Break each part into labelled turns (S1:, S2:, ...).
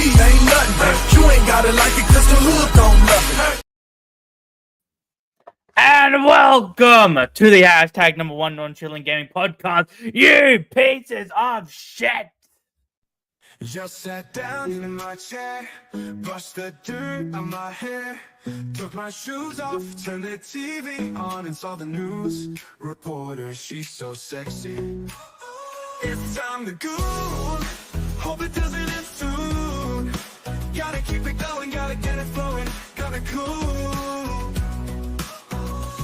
S1: ain't nothing. You ain't gotta like it cause the hood don't love it.
S2: And welcome to the hashtag #1 non-chilling gaming podcast, you pieces of shit.
S1: Just sat down in my chair, brushed the dirt on my hair, took my shoes off, turned the TV on and saw the news reporter. She's so sexy. It's time to go. Hope it doesn't end soon. Gotta keep it going, gotta get it flowing, gotta cool.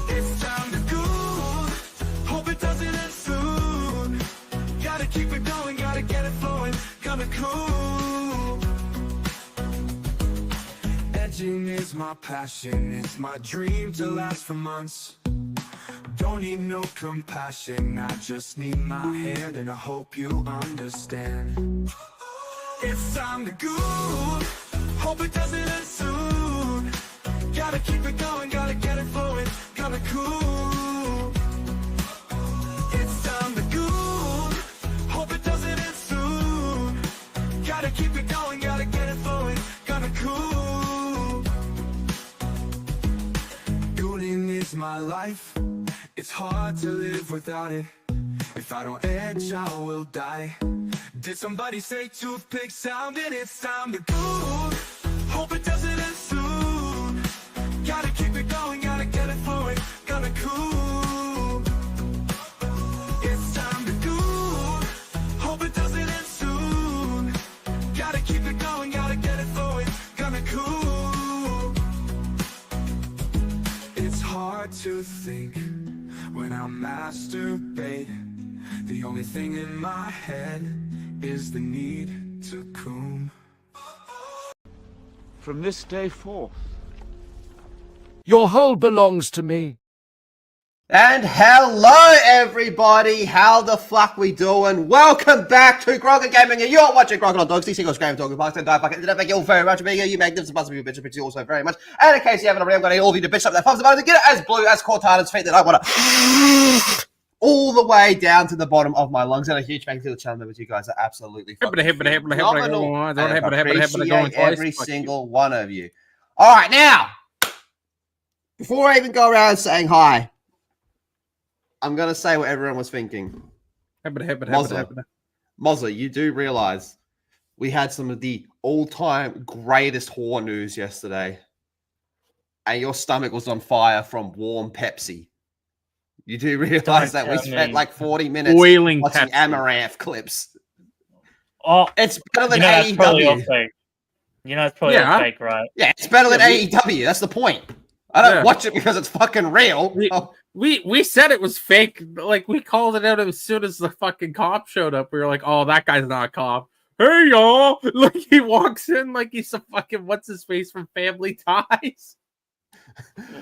S1: It's time to go. Hope it doesn't end soon. Gotta keep it going, gotta get it flowing, gotta cool. Edging is my passion, it's my dream to last for months. Don't need no compassion, I just need my hand, and I hope you understand. It's time to go. Hope it doesn't end soon. Gotta keep it going, gotta get it flowing, gotta cool. It's time to go. Hope it doesn't end soon. Gotta keep it going, gotta get it flowing, gotta cool. Building is my life. It's hard to live without it. If I don't edge, I will die. Did somebody say toothpick sound? And it's time to go. Hope it doesn't end soon. Gotta keep it going, gotta get it flowing, gotta cool. It's time to go. Hope it doesn't end soon. Gotta keep it going, gotta get it flowing, gotta cool. It's hard to think when I masturbate. The only thing in my head is the need to coom.
S3: From this day forth, your whole belongs to me.
S4: And hello everybody, how the fuck we doing? Welcome back to Gronks Gaming, and you're watching Gronks on Dogs, the single scream talking box, and die fucking thank you all very much for being here, you magnificent buzz of you bitch, but you also very much. And in case you haven't already, I'm gonna need all of you to bitch up that thumbs up button to get it as blue as Cortana's feet that I wanna all the way down to the bottom of my lungs. And a huge thank you to the channel members, you guys are absolutely phenomenal. I appreciate every single one of you. Alright, now, before I even go around saying hi, I'm going to say what everyone was thinking. Mozza, you do realize we had some of the all-time greatest whore news yesterday, and your stomach was on fire from warm Pepsi. You do realize that we spent like 40 minutes watching Pepsi. Amaranth clips.
S2: Oh,
S4: it's better than
S2: AEW. You know, it's probably all fake, right?
S4: Yeah, it's better than AEW. That's the point. I don't watch it because it's fucking real.
S5: We said it was fake. Like, we called it out as soon as the fucking cop showed up. We were like, oh, that guy's not a cop. Hey, y'all. Like, he walks in like he's a fucking what's-his-face from Family Ties.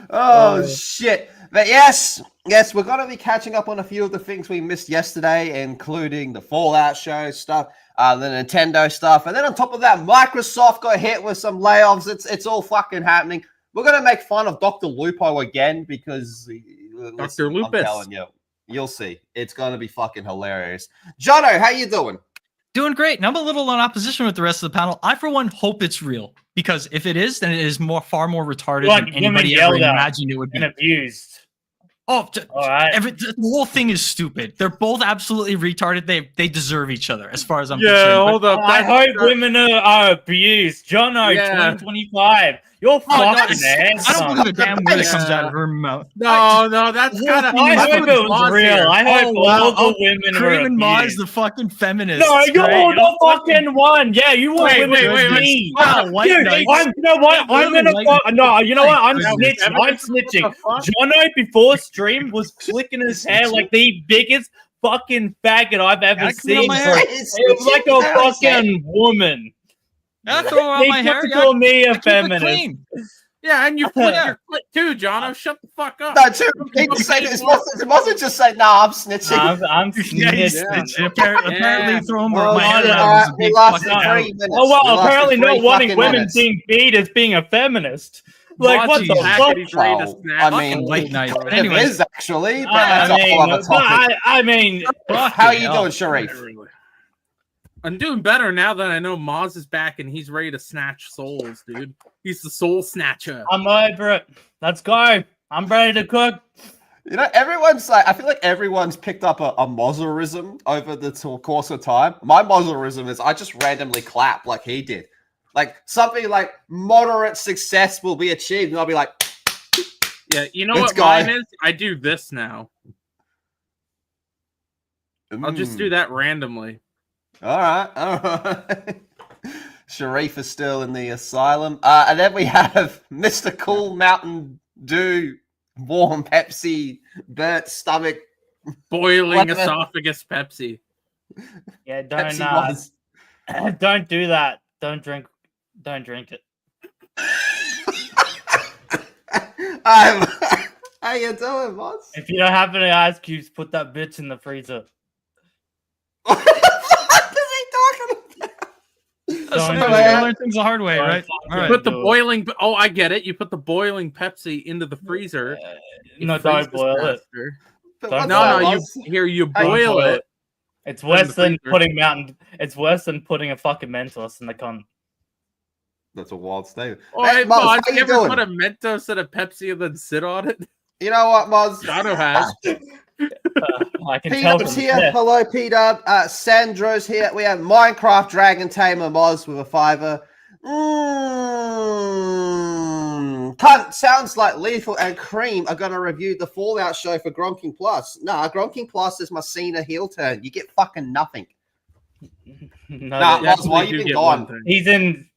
S4: Oh, shit. But yes, we're going to be catching up on a few of the things we missed yesterday, including the Fallout show stuff, the Nintendo stuff. And then on top of that, Microsoft got hit with some layoffs. It's all fucking happening. We're going to make fun of Dr. Lupo again because...
S5: Dr. Lupus.
S4: I'm telling you, you'll see. It's going to be fucking hilarious. Jono, how you doing?
S6: Doing great. And I'm a little in opposition with the rest of the panel. I, for one, hope it's real. Because if it is, then it is far more retarded than anybody ever imagined it would be.
S2: And abused.
S6: Oh,
S2: all right.
S6: The whole thing is stupid. They're both absolutely retarded. They deserve each other, as far as I'm concerned.
S5: Yeah, hold up.
S2: I hope women are abused. Jono, 2025. You're fucking ass.
S6: I don't believe a damn word that comes out of her mouth.
S5: No, that's kind of.
S2: I hope it was real. I hope all the women were
S6: Craven Ma is the fucking feminist.
S2: No, you're the fucking one. Yeah, you want women to be. You know what? I'm gonna. No, you know what? I'm snitching. I'm snitching. Jono before stream was flicking his hair like the biggest fucking faggot I've ever seen. It was like a fucking woman.
S6: I throw out my hair.
S2: Call me a feminist.
S5: Yeah, and you flick your foot too, Jono. Shut the fuck up.
S4: No, too. It wasn't just say, "Nah, I'm snitching."
S2: I'm snitching.
S6: Apparently, throw more.
S4: Oh,
S2: well, apparently, not wanting women being beat is being a feminist. Like, what the fuck?
S4: I mean,
S6: late night. But
S4: it is actually. But that's a whole other topic.
S2: I mean,
S4: how are you doing, Sharif?
S5: I'm doing better now that I know Moz is back and he's ready to snatch souls, dude. He's the soul snatcher.
S2: I'm over it. Let's go. I'm ready to cook.
S4: You know, everyone's like, I feel like everyone's picked up a Mozerism over the course of time. My Mozerism is I just randomly clap like he did. Like something like moderate success will be achieved, and I'll be like,
S5: yeah, you know
S4: let's
S5: what
S4: go.
S5: mine is? I do this now. I'll just do that randomly.
S4: All right. Sharif is still in the asylum. And then we have Mr. Cool Mountain Dew, warm Pepsi, burnt stomach,
S5: boiling esophagus Pepsi.
S2: Yeah,
S4: Pepsi
S2: don't do that. Don't drink it.
S4: How you doing, boss?
S2: If you don't have any ice cubes, put that bitch in the freezer.
S4: What the fuck is he talking about?
S6: Sometimes you gotta learn things the hard way, right? All right.
S5: Put the boiling. Oh, I get it. You put the boiling Pepsi into the freezer.
S2: No, don't boil it.
S5: You boil it.
S2: It's worse than putting It's worse than putting a fucking Mentos in the con.
S4: That's a wild statement.
S5: Oh, hey, Moz, you ever put a Mentos in a Pepsi and then sit on it?
S4: You know what, Moz?
S5: Jono has.
S2: I can tell from
S4: here.
S2: the
S4: Hello, P-Dub. Sandro's here. We have Minecraft Dragon Tamer Moz with a $5. Cunt, sounds like Lethal and Cream are going to review the Fallout show for Gronking Plus. Nah, Gronking Plus is my Cena heel turn. You get fucking nothing. Moz, why you been gone?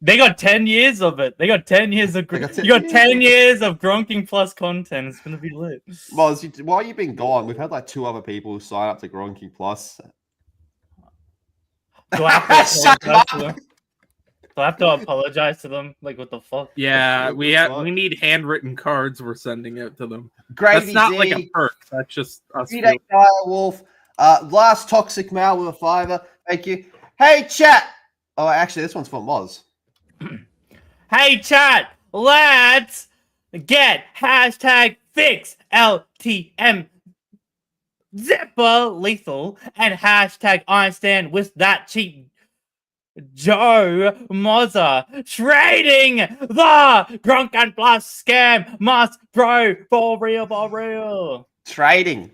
S2: They got 10 years of it. They got 10 years of. You got 10 years of Gronking Plus content. It's gonna be lit.
S4: Moz, why you been gone? We've had like 2 other people sign up to Gronking Plus.
S2: Do I have to apologize to them? Like, what the fuck?
S5: Yeah, we need handwritten cards we're sending out to them.
S4: Gravy
S5: That's not
S4: D,
S5: like a perk. That's just us.
S4: Wolf. Last Toxic Mail with a $5. Thank you. Hey, chat. Oh, actually, this one's for Moz.
S2: Hey, chat. Let's get hashtag fix LTM Zipper Lethal and hashtag Einstein with that cheat Joe Mozza trading the Gronk and Plus scam must bro for real.
S4: Trading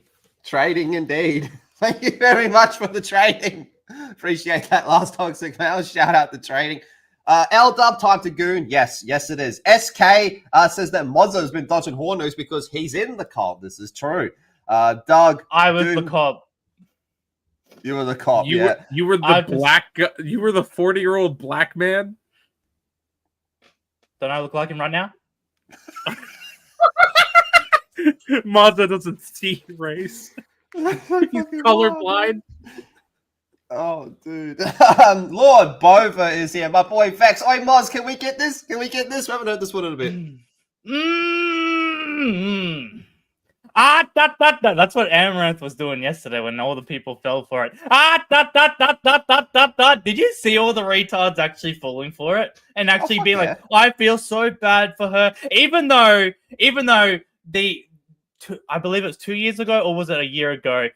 S4: indeed. Thank you very much for the trading. Appreciate that last Toxic Mail. Shout out to trading. L-Dub, time to goon. Yes, it is. SK says that Mozza has been dodging Hornus because he's in the cult. This is true. Doug.
S2: I was the cop.
S4: You were the cop,
S5: you were the you were the 40-year-old black man?
S2: Don't I look like him right now?
S5: Mozza doesn't see race. He's colorblind.
S4: Oh, dude. Lord Bova is here. My boy Vex. Oi, Moz, can we get this? We haven't heard this one in a bit.
S2: That's what Amaranth was doing yesterday when all the people fell for it. Did you see all the retards actually falling for it and actually being like, I feel so bad for her, even though I believe it was 2 years ago, or was it a year ago?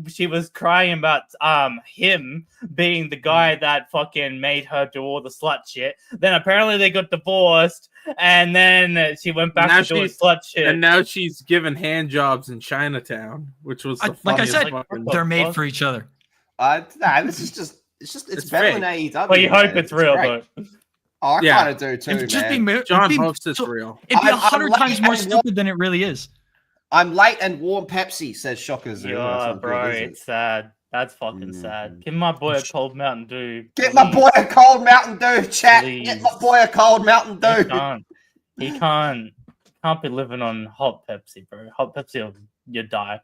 S2: She was crying about him being the guy that fucking made her do all the slut shit. Then apparently they got divorced, and then she went back to doing slut shit.
S5: And now she's given hand jobs in Chinatown, which was
S6: like I said, they're made for each other.
S4: This is it's better than AEW.
S2: Well, you hope it's real, though.
S4: Oh, I kind of do too, man.
S5: John hopes it's real.
S6: It'd be 100 times more stupid than it really is.
S4: I'm late and warm Pepsi, says Shockers.
S2: Yeah, bro, it's sad. That's fucking sad. Give my boy a cold Mountain Dew.
S4: Get my boy a cold Mountain Dew, chat. Please. Get my boy a cold Mountain Dew.
S2: He can't be living on hot Pepsi, bro. Hot Pepsi, you die.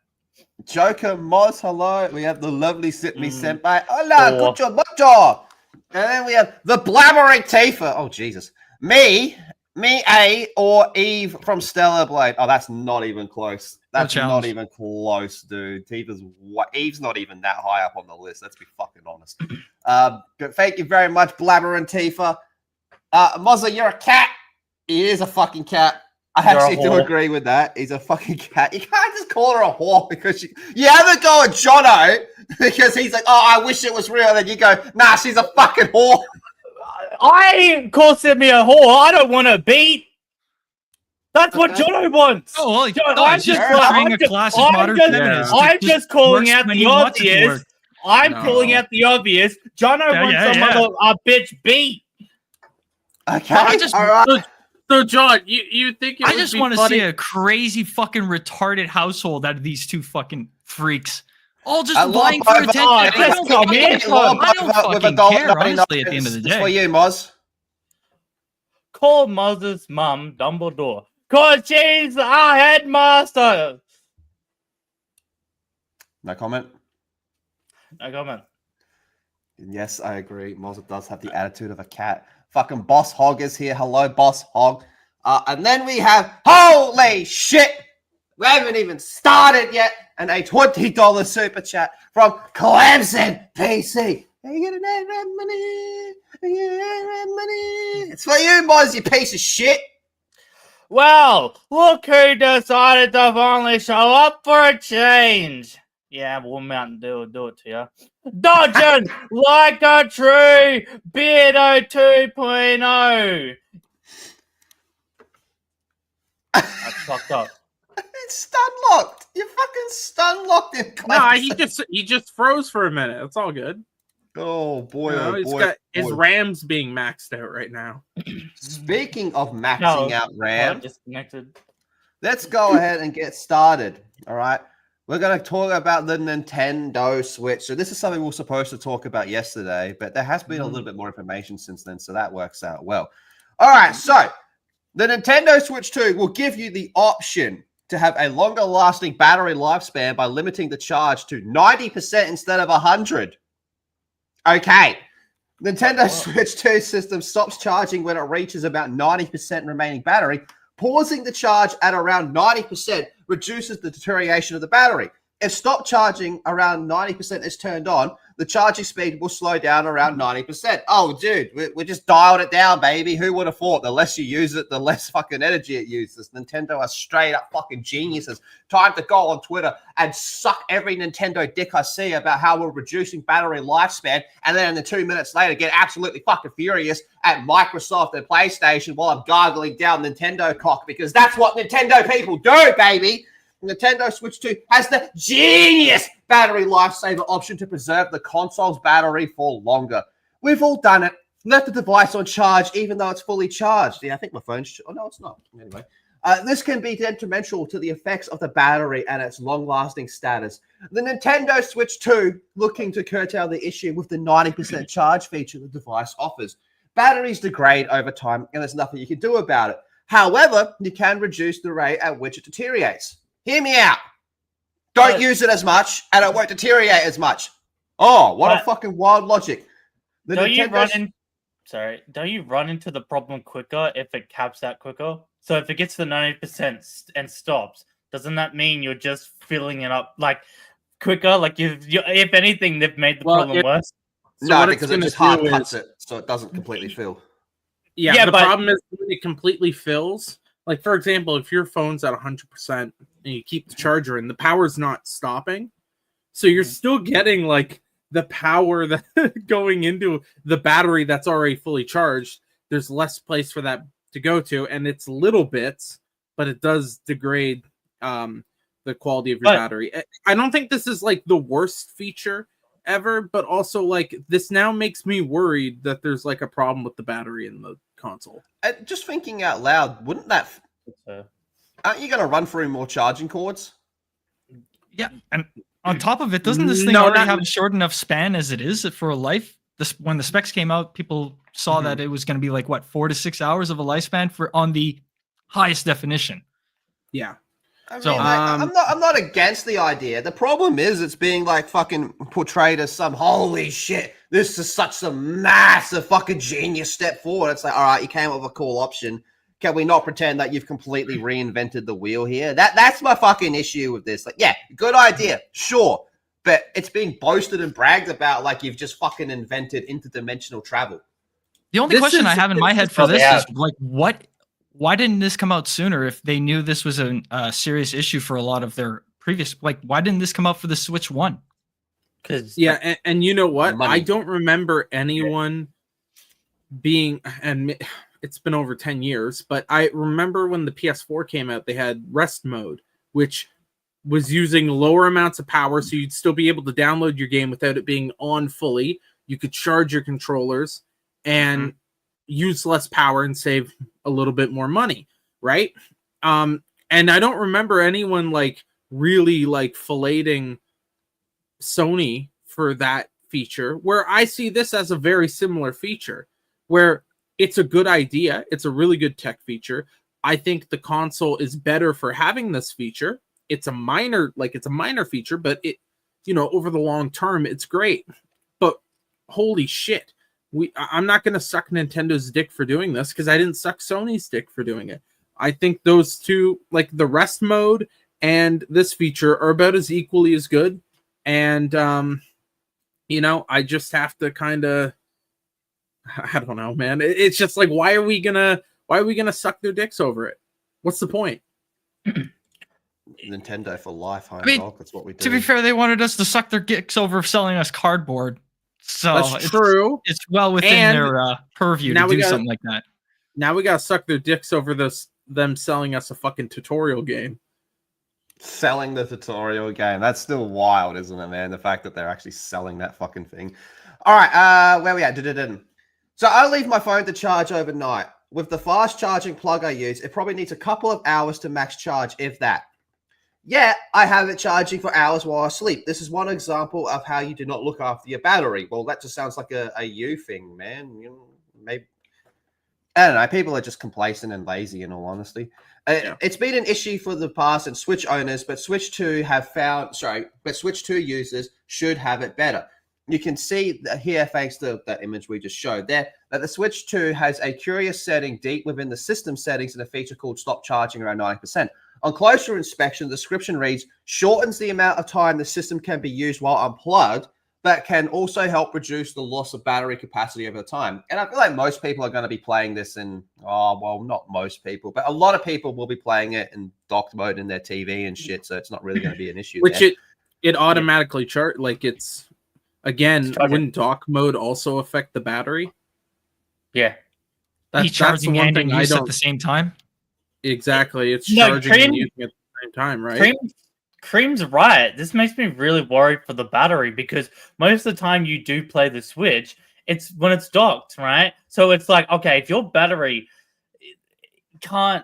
S4: Joker Moz, hello. We have the lovely Sydney Senpai. Hola, good job. And then we have the blabbering Tifa. Oh, Jesus. Me, A, or Eve from Stellar Blade. Oh, that's not even close. That's not even close, dude. Eve's not even that high up on the list. Let's be fucking honest. But thank you very much, blabbering Tifa. Mozza, you're a cat. He is a fucking cat. I actually do agree with that. He's a fucking cat. You can't just call her a whore because you have a go at Jono. because he's like, oh, I wish it was real. And then you go, nah, she's a fucking whore.
S2: I call me a whore. I don't want to beat. That's what Jono wants.
S6: Oh, well,
S2: I'm just calling out the obvious. I'm calling out the obvious. Jono wants a bitch beat.
S4: Okay, all right.
S5: So John, you think
S6: I just want to see a crazy fucking retarded household out of these two fucking freaks. All just vying for attention. I don't fucking care, honestly, at the end of the day.
S4: It's for you, Moz.
S2: Call Moz's mum Dumbledore. Cause she's our headmaster.
S4: No comment?
S2: No comment.
S4: Yes, I agree. Moz does have the attitude of a cat. Fucking Boss Hog is here. Hello, Boss Hog. And then we have, holy shit, we haven't even started yet, and a $20 super chat from Clemson PC. Are you getting that money? Are you getting that money? It's for you, Moz, you piece of shit.
S2: Well, look who decided to finally show up for a change. Yeah, we'll Mountain Dew will do it to you. Dodging like a true Beardo 2.0. That's fucked up.
S4: It's stun locked. You're fucking stun locked in Clemson.
S5: Nah, he just froze for a minute. It's all good.
S4: Oh boy,
S5: he's got his RAMs being maxed out right now.
S4: Speaking of maxing out RAM,
S2: disconnected.
S4: Let's go ahead and get started. All right. We're going to talk about the Nintendo Switch. So this is something we were supposed to talk about yesterday, but there has been a little bit more information since then, so that works out well. All right, so the Nintendo Switch 2 will give you the option to have a longer-lasting battery lifespan by limiting the charge to 90% instead of 100%. Okay. Nintendo Switch 2 system stops charging when it reaches about 90% remaining battery. Pausing the charge at around 90% reduces the deterioration of the battery. If stop charging around 90% is turned on, the charging speed will slow down around 90%. Oh, dude, we just dialed it down, baby. Who would have thought? The less you use it, the less fucking energy it uses. Nintendo are straight up fucking geniuses. Time to go on Twitter and suck every Nintendo dick I see about how we're reducing battery lifespan, and then 2 minutes later get absolutely fucking furious at Microsoft and PlayStation while I'm gargling down Nintendo cock, because that's what Nintendo people do, baby. Nintendo Switch 2 has the genius battery lifesaver option to preserve the console's battery for longer. We've all done it. Left the device on charge even though it's fully charged. Yeah, I think my phone's... Oh, no, it's not. Anyway. This can be detrimental to the effects of the battery and its long-lasting status. The Nintendo Switch 2 looking to curtail the issue with the 90% charge feature the device offers. Batteries degrade over time and there's nothing you can do about it. However, you can reduce the rate at which it deteriorates. Hear me out. Don't use it as much, and it won't deteriorate as much. Oh, what a fucking wild logic.
S2: Don't you run into the problem quicker if it caps out quicker? So if it gets to 90% and stops, doesn't that mean you're just filling it up like quicker? Like if anything, they've made the problem worse.
S5: So
S4: no, because it just hard cuts it, so it doesn't completely fill.
S5: Yeah, the problem is when it completely fills. Like, for example, if your phone's at 100% and you keep the charger in, the power's not stopping. So you're still getting, like, the power that going into the battery that's already fully charged. There's less place for that to go to, and it's little bits, but it does degrade the quality of your battery. I don't think this is, like, the worst feature ever, but also, like, this now makes me worried that there's, like, a problem with the battery in the console.
S4: Just thinking out loud, wouldn't that... Aren't you going to run through more charging cords?
S6: Yeah, and on top of it, doesn't this thing already have a short enough span as it is for a life? When the specs came out, people saw that it was going to be like, what, 4 to 6 hours of a lifespan on the highest definition.
S5: Yeah.
S4: I mean, I'm not against the idea. The problem is it's being like fucking portrayed as some holy shit. This is such a massive fucking genius step forward. It's like, all right, you came up with a cool option. Can we not pretend that you've completely reinvented the wheel here? That's my fucking issue with this. Like, yeah, good idea, sure, but it's being boasted and bragged about like you've just fucking invented interdimensional travel.
S6: The only question I have in my head for this is like, why didn't this come out sooner if they knew this was a serious issue for a lot of their previous, like, why didn't this come out for the Switch 1?
S2: Because
S5: and you know what?
S4: Money.
S5: I don't remember anyone being, and it's been over 10 years, but I remember when the PS4 came out, they had rest mode, which was using lower amounts of power, so you'd still be able to download your game without it being on fully. You could charge your controllers and use less power and save a little bit more money, right? And I don't remember anyone like really like filleting Sony for that feature, where I see this as a very similar feature, where it's a good idea. It's a really good tech feature. I think the console is better for having this feature. It's a minor feature, but it, over the long term, it's great. But holy shit, I'm not going to suck Nintendo's dick for doing this, because I didn't suck Sony's dick for doing it. I think those two, like the rest mode and this feature, are about as equally as good. And, I just have to kind of, I don't know, man. It's just like, why are we gonna suck their dicks over it? What's the point?
S4: Nintendo for life, home
S6: mean,
S4: dog. That's what we do.
S6: To be fair, they wanted us to suck their dicks over selling us cardboard. So
S5: that's true.
S6: It's well within their purview to do something like that.
S5: Now we gotta suck their dicks over them selling us a fucking tutorial game.
S4: Selling the tutorial game. That's still wild, isn't it, man? The fact that they're actually selling that fucking thing. All right, where we at? So I leave my phone to charge overnight. With the fast charging plug I use, it probably needs a couple of hours to max charge, if that. Yeah, I have it charging for hours while I sleep. This is one example of how you do not look after your battery. Well, that just sounds like a you thing, man. Maybe, I don't know. People are just complacent and lazy, in all honesty. It's been an issue for the past and Switch owners, but Switch 2 users should have it better. You can see here, thanks to that image we just showed there, that the Switch 2 has a curious setting deep within the system settings in a feature called stop charging around 90%. On closer inspection, the description reads, shortens the amount of time the system can be used while unplugged, but can also help reduce the loss of battery capacity over time. And I feel like most people are going to be playing this in, not most people, but a lot of people will be playing it in docked mode in their TV and shit, so it's not really going to be an issue.
S5: Which it automatically chart, like it's, again, wouldn't dock mode also affect the battery?
S2: Yeah.
S6: That's charging and in use at the same time?
S5: Exactly. It's charging and using at the same time, right?
S2: Cream's right. This makes me really worried for the battery, because most of the time you do play the Switch, it's when it's docked, right? So it's like, okay, if your battery can't,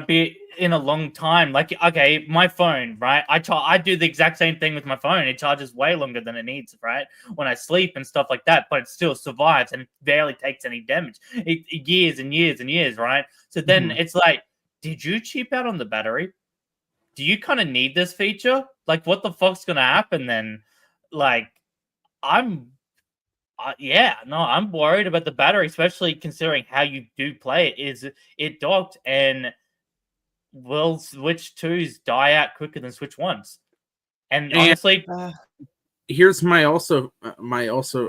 S2: be in a long time, like, okay, my phone, right? I do the exact same thing with my phone. It charges way longer than it needs, right? When I sleep and stuff like that, but it still survives and it barely takes any damage. Years and years and years, right? So then it's like, did you cheap out on the battery? Do you kind of need this feature? Like, what the fuck's gonna happen then? Like, I'm worried about the battery, especially considering how you do play it. Is it docked, and will Switch 2s die out quicker than Switch 1s? And honestly,
S5: here's my also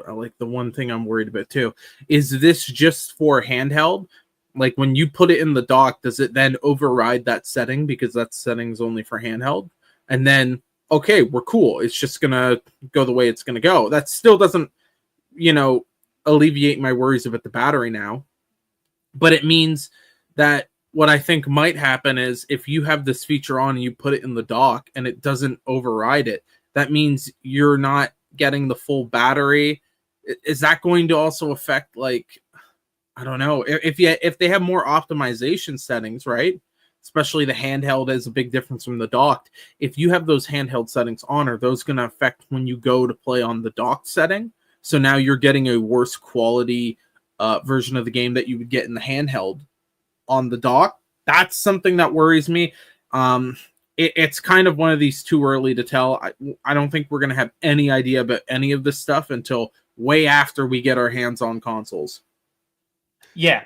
S5: like the one thing I'm worried about too. Is this just for handheld? Like, when you put it in the dock, does it then override that setting, because that setting's only for handheld? And then, okay, we're cool. It's just gonna go the way it's gonna go. That still doesn't, alleviate my worries about the battery now. But it means that what I think might happen is, if you have this feature on and you put it in the dock and it doesn't override it, that means you're not getting the full battery. Is that going to also affect, like, I don't know, if they have more optimization settings, right? Especially the handheld is a big difference from the docked. If you have those handheld settings on, are those going to affect when you go to play on the docked setting? So now you're getting a worse quality version of the game that you would get in the handheld on the dock. That's something that worries me. It's kind of one of these too early to tell. I don't think we're going to have any idea about any of this stuff until way after we get our hands on consoles.
S4: Yeah,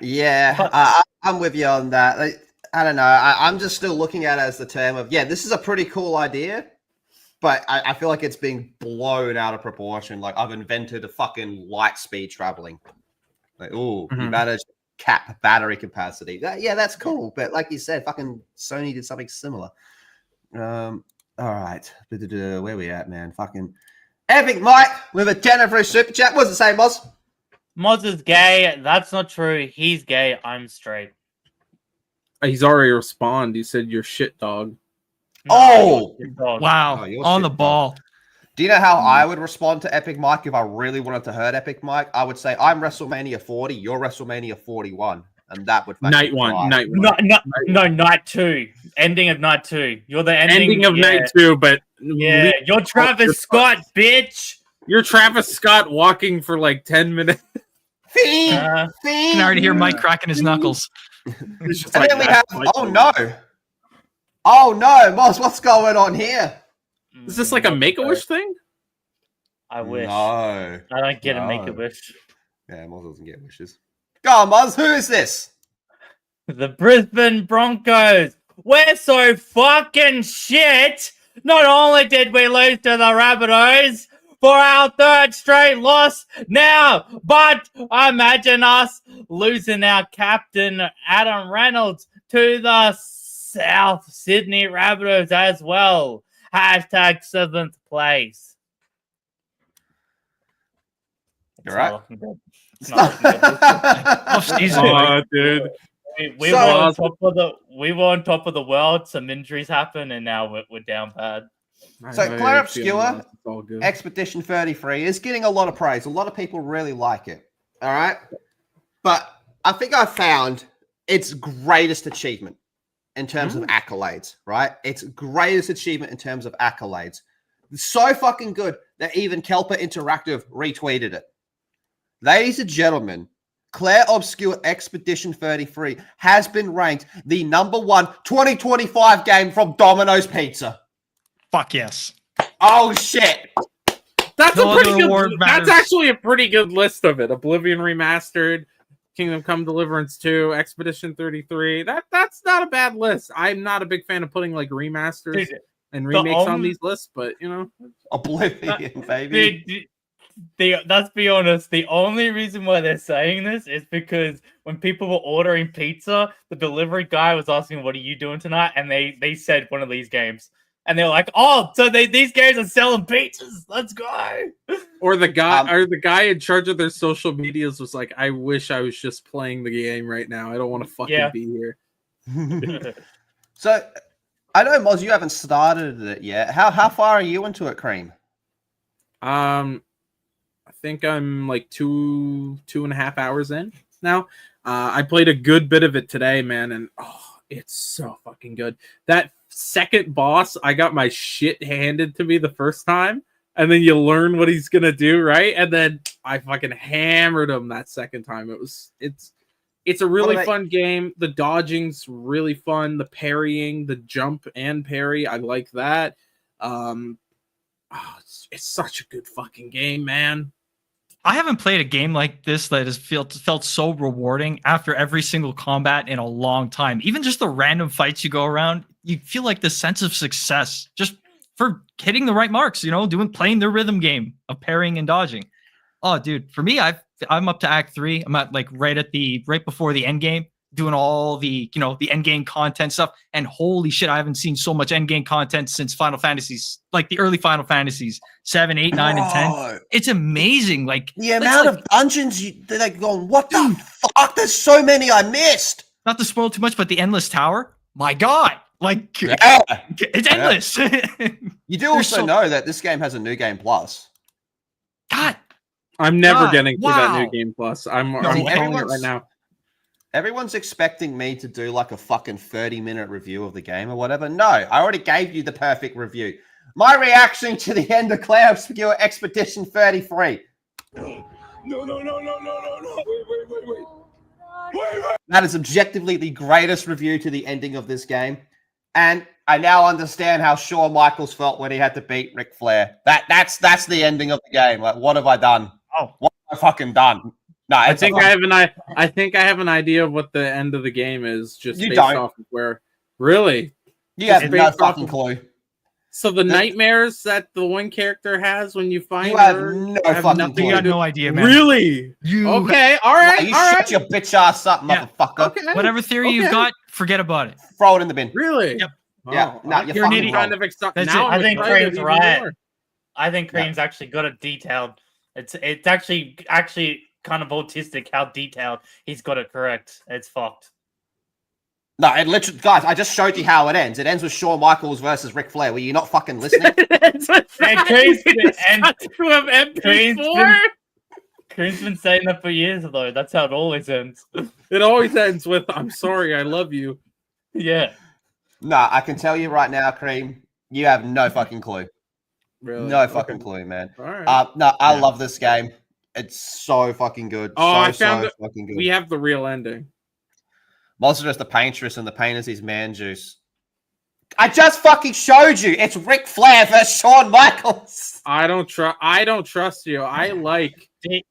S4: I'm with you on that. I don't know. I'm just still looking at it as the term of, this is a pretty cool idea, but I feel like it's being blown out of proportion. Like, I've invented a fucking light speed traveling. Like, you managed to cap battery capacity. That's cool. But like you said, fucking Sony did something similar. All right. Where we at, man? Fucking Epic Mike with a $10 for his super chat. What's it say, Moz?
S2: Moz is gay. That's not true. He's gay. I'm straight.
S5: He's already responded. He said, "You're shit, dog."
S4: Oh!
S6: Wow.
S4: Oh,
S6: On the ball.
S4: Do you know how I would respond to Epic Mike if I really wanted to hurt Epic Mike? I would say, I'm WrestleMania 40, you're WrestleMania 41. And that would
S5: night one.
S2: Night 2. Ending of night 2. You're the ending
S5: of night 2, but
S2: yeah, you're Travis Scott, bitch.
S5: You're Travis Scott walking for like 10 minutes.
S4: Fiend!
S6: I can already hear Mike cracking his knuckles.
S4: And then we have, oh no, Moz, what's going on here?
S5: Is this like a Make-A-Wish thing?
S2: I wish.
S4: No.
S2: I don't get a Make-A-Wish.
S4: Yeah, Moz doesn't get wishes. Go on, Moz, who is this?
S2: The Brisbane Broncos. We're so fucking shit. Not only did we lose to the Rabbitohs for our 3rd straight loss now, but imagine us losing our captain, Adam Reynolds, to the South Sydney Rabbitohs as well. Hashtag 7th place.
S4: You're right.
S2: It's not looking good.
S6: Tough season.
S5: Dude.
S2: We were on top of the world. Some injuries happened, and now we're down bad.
S4: So Claire Obscure, Expedition 33 is getting a lot of praise. A lot of people really like it. All right. But I think I found its greatest achievement in terms of accolades, right? Its greatest achievement in terms of accolades. It's so fucking good that even Kelper Interactive retweeted it. Ladies and gentlemen, Claire Obscure Expedition 33 has been ranked the #1 2025 game from Domino's Pizza.
S6: Fuck yes.
S4: Oh shit.
S5: That's
S6: No
S5: a pretty
S6: other
S5: good.
S6: award
S5: That's
S6: matters.
S5: actually a pretty good list of it. Oblivion Remastered, Kingdom Come Deliverance 2, Expedition 33. That's not a bad list. I'm not a big fan of putting like remasters and remakes on these lists, but you know,
S4: Oblivion, baby.
S2: Let's be honest. The only reason why they're saying this is because when people were ordering pizza, the delivery guy was asking, "What are you doing tonight?" And they said one of these games. And they're like, "Oh, so these guys are selling pizzas. Let's go."
S5: or the guy in charge of their social medias was like, "I wish I was just playing the game right now. I don't want to fucking be here."
S4: So, I know, Moz, you haven't started it yet. How far are you into it, Cream?
S5: I think I'm like 2.5 hours in now. I played a good bit of it today, man, and it's so fucking good. That second boss, I got my shit handed to me the first time, and then you learn what he's gonna do, right? And then I fucking hammered him that second time. It's a really fun game. The dodging's really fun. The parrying, the jump and parry, I like that. It's such a good fucking game, man.
S6: I haven't played a game like this that has felt so rewarding after every single combat in a long time. Even just the random fights you go around, you feel like the sense of success just for hitting the right marks, playing the rhythm game of parrying and dodging. Oh, dude, for me, I'm up to Act 3. I'm at like right before the end game, doing all the the end game content stuff. And holy shit, I haven't seen so much end game content since Final Fantasies, like the early Final Fantasies 7, 8, 9, and 10. It's amazing. Like
S4: the amount of dungeons they're like going, what the fuck? There's so many I missed.
S6: Not to spoil too much, but the Endless Tower, my God, like it's endless.
S4: You do also know that this game has a new game plus.
S6: God,
S5: I'm never getting through that new game plus. I'm telling it right now.
S4: Everyone's expecting me to do like a fucking 30-minute review of the game or whatever. No, I already gave you the perfect review. My reaction to the end of Claire Obscure Expedition 33.
S1: No. Wait.
S4: That is objectively the greatest review to the ending of this game. And I now understand how Shawn Michaels felt when he had to beat Ric Flair. That's the ending of the game. Like, what have I done? What have I fucking done? No,
S5: I think I have an idea of what the end of the game is, just based off of where. Really?
S4: You have no fucking clue.
S5: So the nightmares that the one character has when you find her,
S4: no fucking clue.
S6: You got no idea, man.
S5: Really? Okay, all right.
S4: You shut your bitch ass up, motherfucker.
S5: Okay.
S6: Whatever theory you've got, forget about it.
S4: Throw it in the bin.
S5: Really?
S6: Yep.
S4: Yeah. No,
S6: you're an idiot.
S5: Kind of
S6: That's
S5: now
S6: it.
S2: I think Craig's right. I think Cream's actually got it detailed. It's actually kind of autistic how detailed he's got it correct. It's fucked.
S4: No, it literally, guys, I just showed you how it ends. It ends with Shawn Michaels versus Ric Flair. Were you not fucking listening?
S2: Cream's been saying that for years, though. That's how it always ends.
S5: It always ends with, I'm sorry, I love you.
S2: Yeah.
S4: Nah, I can tell you right now, Cream, you have no fucking clue.
S5: Really?
S4: No fucking clue, man.
S5: All right.
S4: No, I love this game. It's so fucking good.
S5: Oh, I
S4: so
S5: found
S4: fucking good.
S5: We have the real ending.
S4: Monster is the paintress and the pain is his man juice. I just fucking showed you. It's Ric Flair versus Shawn Michaels.
S5: I don't trust you. I like Epic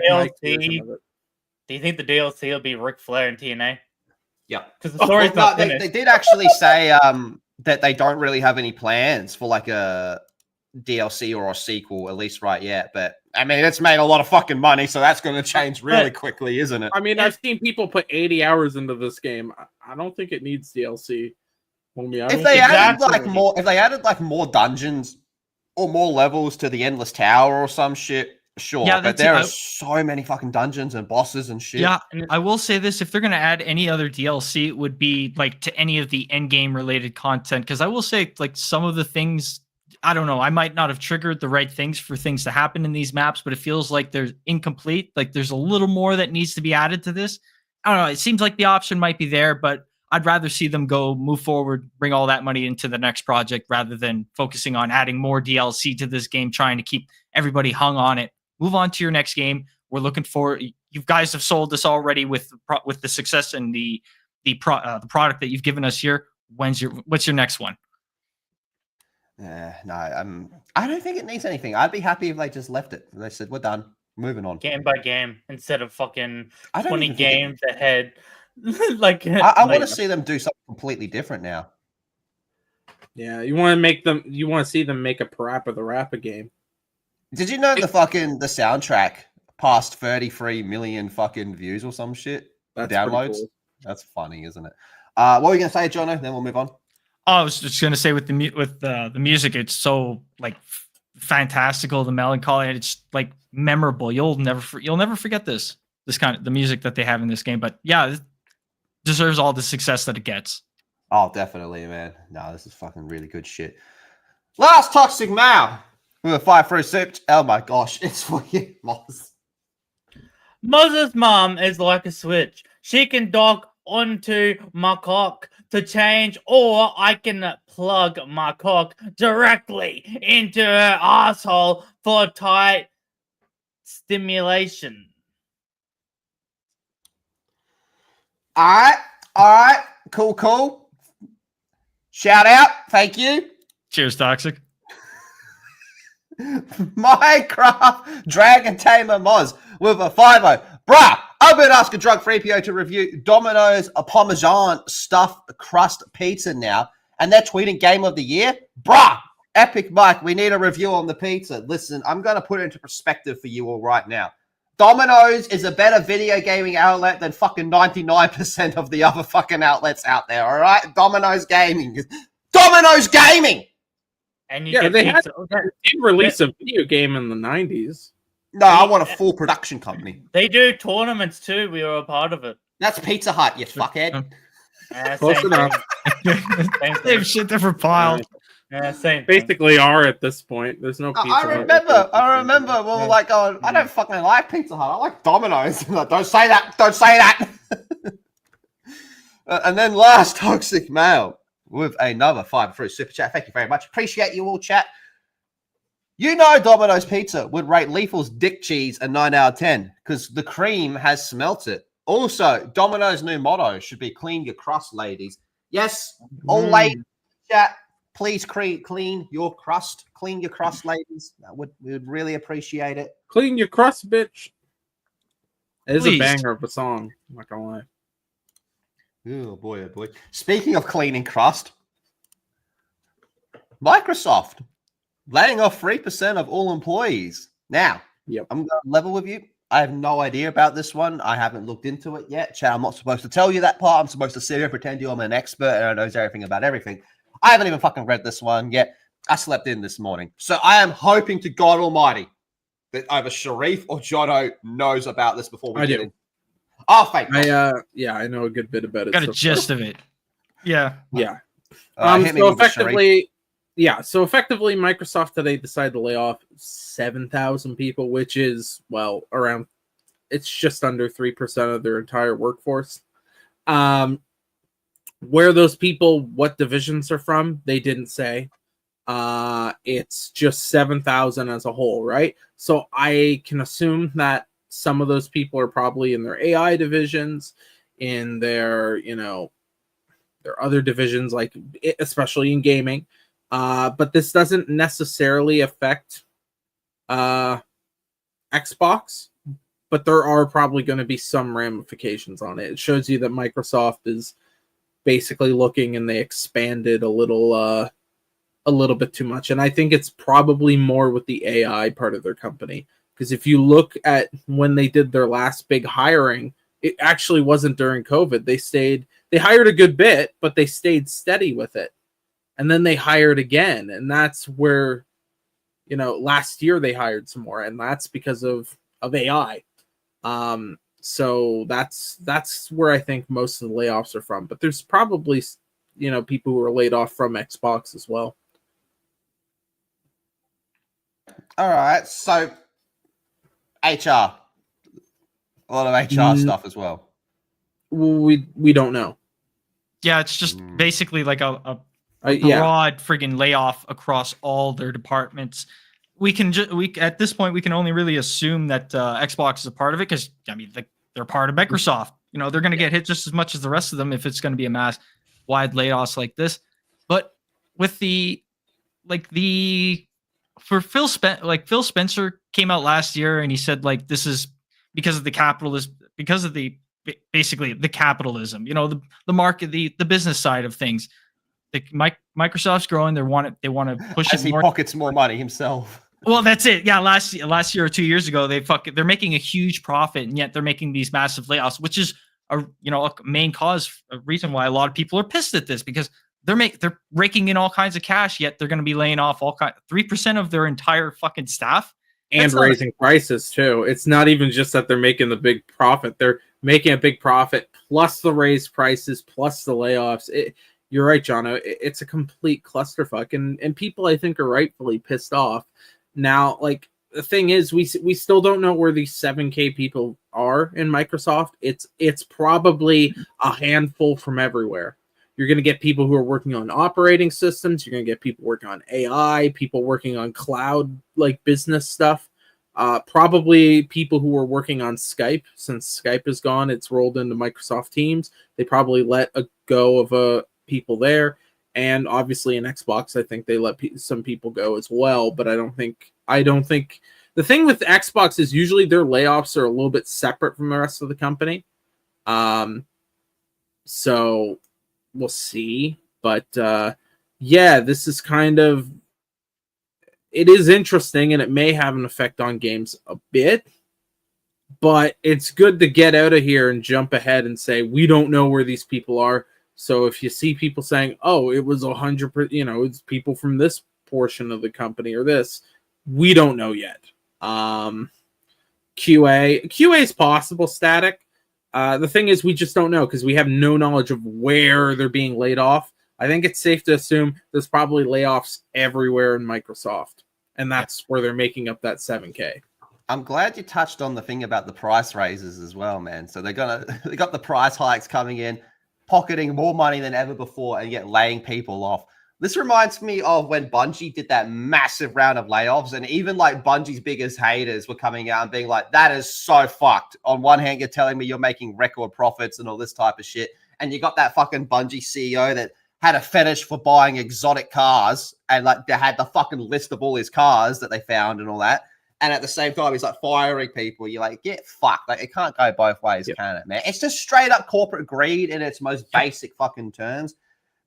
S5: Mike's version of it.
S2: Do you think the DLC will be Ric Flair and TNA?
S4: Yeah,
S2: because the story's not finished.
S4: They did actually say that they don't really have any plans for like a DLC or a sequel, at least right yet. But I mean, it's made a lot of fucking money, so that's going to change really quickly, isn't it?
S5: I mean, I've seen people put 80 hours into this game. I don't think it needs DLC.
S4: If they added like more dungeons or more levels to the Endless Tower or some shit, sure. Yeah, but there are so many fucking dungeons and bosses and shit.
S6: Yeah, I will say this: if they're gonna add any other DLC, it would be like to any of the end game related content. Because I will say, like some of the things, I don't know, I might not have triggered the right things for things to happen in these maps, but it feels like they're incomplete. Like there's a little more that needs to be added to this. I don't know. It seems like the option might be there, but I'd rather see them move forward, bring all that money into the next project rather than focusing on adding more DLC to this game, trying to keep everybody hung on it. Move on to your next game. We're looking for, you guys have sold us already with the success and the product that you've given us here. What's your next one?
S4: No, I don't think it needs anything. I'd be happy if they just left it. They said, we're done. Moving on.
S2: Game by game instead of fucking 20 games ahead.
S4: I want to see them do something completely different now.
S5: Yeah, you want to see them make a Parappa the Rapper game.
S4: Did you know the soundtrack passed 33 million fucking views or some shit?
S5: That's
S4: downloads.
S5: Cool.
S4: That's funny, isn't it? What were you gonna say, Jono? Then we'll move on.
S6: Oh, I was just gonna say with the music, it's so like fantastical, the melancholy, and it's like memorable. You'll never forget this kind of the music that they have in this game. But yeah, it deserves all the success that it gets.
S4: Oh, definitely, man. No, this is fucking really good shit. Last Toxic Mao. With a 5 through 6. Oh my gosh, it's for you, Moz.
S2: Moz's mom is like a switch. She can dock onto my cock to change, or I can plug my cock directly into her asshole for tight stimulation.
S4: All right, cool. Shout out, thank you.
S6: Cheers, Toxic.
S4: Minecraft Dragon Tamer Moz with a 5-0. Bruh, I've been asking Drug 3PO to review Domino's Parmesan stuffed crust pizza now, and they're tweeting Game of the Year. Bruh, Epic Mike, we need a review on the pizza. Listen, I'm going to put it into perspective for you all right now. Domino's is a better video gaming outlet than fucking 99% of the other fucking outlets out there, all right? Domino's Gaming.
S5: And they did release a video game in the 90s.
S4: No, I want a full production company.
S2: They do tournaments too. We were a part of it.
S4: That's Pizza Hut, you fuckhead.
S5: Close enough.
S6: Same shit, different pile.
S2: Yeah, same.
S5: Basically, are at this point. There's no Pizza Hut.
S4: I remember. We were like going, I don't fucking like Pizza Hut. I like Domino's. Like, don't say that. And then last Toxic Mail with another 5 through super chat. Thank you very much. Appreciate you all, chat. You know Domino's Pizza would rate Lethal's dick cheese a 9 out of 10 because the cream has smelt it. Also, Domino's new motto should be clean your crust, ladies. Yes, all ladies, chat, please clean your crust. Clean your crust, ladies. We would really appreciate it.
S5: Clean your crust, bitch. It is a banger of a song. I'm not going to lie.
S4: Oh boy. Speaking of cleaning crust, Microsoft laying off 3% of all employees. Now, I'm going to level with you. I have no idea about this one. I haven't looked into it yet. Chat, I'm not supposed to tell you that part. I'm supposed to sit here and pretend I'm an expert and I knows everything about everything. I haven't even fucking read this one yet. I slept in this morning. So I am hoping to God Almighty that either Sharif or Jono knows about this before we get in. Oh, thank God.
S5: I know a good bit about it.
S6: Got a gist of it. Yeah.
S5: Yeah.
S4: So
S5: effectively, Microsoft today decided to lay off 7,000 people, which is, well, around, it's just under 3% of their entire workforce. Where those people, what divisions are from, they didn't say. It's just 7,000 as a whole, right? So I can assume that some of those people are probably in their AI divisions, in their, their other divisions, like especially in gaming. But this doesn't necessarily affect Xbox, but there are probably going to be some ramifications on it. It shows you that Microsoft is basically looking, and they expanded a little bit too much. And I think it's probably more with the AI part of their company. Because if you look at when they did their last big hiring, it actually wasn't during COVID. They hired a good bit, but they stayed steady with it. And then they hired again. And that's where, last year they hired some more. And that's because of AI. So that's where I think most of the layoffs are from. But there's probably, people who are laid off from Xbox as well.
S4: All right. So HR. A lot of HR stuff as well.
S5: We don't know.
S6: Yeah, it's just basically like a broad friggin' layoff across all their departments. We at this point we can only really assume that Xbox is a part of it, because they're part of Microsoft. They're going to get hit just as much as the rest of them if it's going to be a mass wide layoffs like this. But with for Phil Spencer came out last year and he said this is because of the capitalist, because of basically the capitalism, the market, the business side of things. Microsoft's growing. They want to push
S4: as
S6: it
S4: he
S6: more.
S4: Pockets more money himself.
S6: Well, that's it. Yeah, last year or 2 years ago, they're making a huge profit, and yet they're making these massive layoffs, which is a main cause, a reason why a lot of people are pissed at this, because they're raking in all kinds of cash, yet they're going to be laying off 3% of their entire fucking staff
S5: and raising prices too. It's not even just that they're making the big profit; they're making a big profit plus the raised prices plus the layoffs. You're right, John. It's a complete clusterfuck, and people I think are rightfully pissed off. Now, the thing is, we still don't know where these 7K people are in Microsoft. It's probably a handful from everywhere. You're going to get people who are working on operating systems. You're going to get people working on AI, people working on cloud, business stuff. Probably people who are working on Skype. Since Skype is gone, it's rolled into Microsoft Teams. They probably let a go of people there. And obviously in Xbox, I think they let some people go as well. But I don't think the thing with Xbox is usually their layoffs are a little bit separate from the rest of the company. So we'll see. But this is it is interesting, and it may have an effect on games a bit. But it's good to get out of here and jump ahead and say, we don't know where these people are. So if you see people saying, oh, it was 100%, it's people from this portion of the company or this, we don't know yet. QA is possible static. The thing is, we just don't know because we have no knowledge of where they're being laid off. I think it's safe to assume there's probably layoffs everywhere in Microsoft, and that's where they're making up that 7K.
S4: I'm glad you touched on the thing about the price raises as well, man. So they got the price hikes coming in, pocketing more money than ever before, and yet laying people off. This reminds me of when Bungie did that massive round of layoffs, and even Bungie's biggest haters were coming out and being like, that is so fucked. On one hand, you're telling me you're making record profits and all this type of shit, and you got that fucking Bungie CEO that had a fetish for buying exotic cars, and they had the fucking list of all his cars that they found and all that. And at the same time, he's firing people. You're get fucked. It can't go both ways, can it, man? It's just straight up corporate greed in its most basic fucking terms.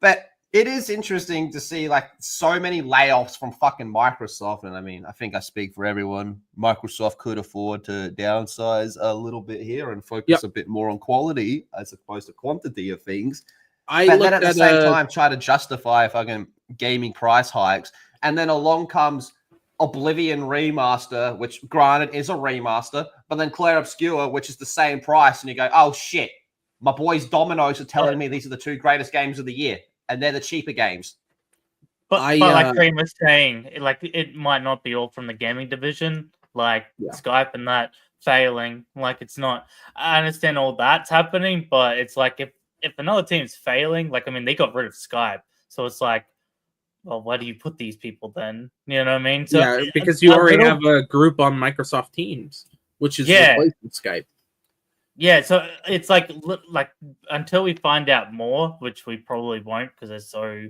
S4: But it is interesting to see so many layoffs from fucking Microsoft. And I mean, I think I speak for everyone. Microsoft could afford to downsize a little bit here and focus a bit more on quality as opposed to quantity of things. But then at the same time, try to justify fucking gaming price hikes and then along comes Oblivion Remaster, which granted is a remaster, but then Clair Obscur, which is the same price, and you go, oh shit, my boys Domino's are telling me these are the 2 greatest games of the year, and they're the cheaper games.
S2: But like Cream was saying, it might not be all from the gaming division, like Skype and that failing. Like it's not. I understand all that's happening, but it's like if another team's failing, like I mean, they got rid of Skype, so it's like, well, why do you put these people then? You know what I mean? So,
S5: yeah, because you already have a group on Microsoft Teams, which is replacing Skype.
S2: Yeah, so it's like until we find out more, which we probably won't because there's so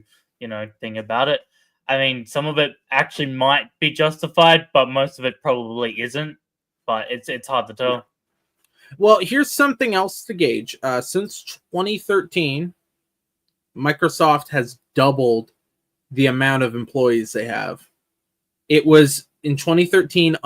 S2: thing about it. I mean, some of it actually might be justified, but most of it probably isn't. But it's hard to tell.
S5: Well, here's something else to gauge. Since 2013, Microsoft has doubled the amount of employees they have. It was in 2013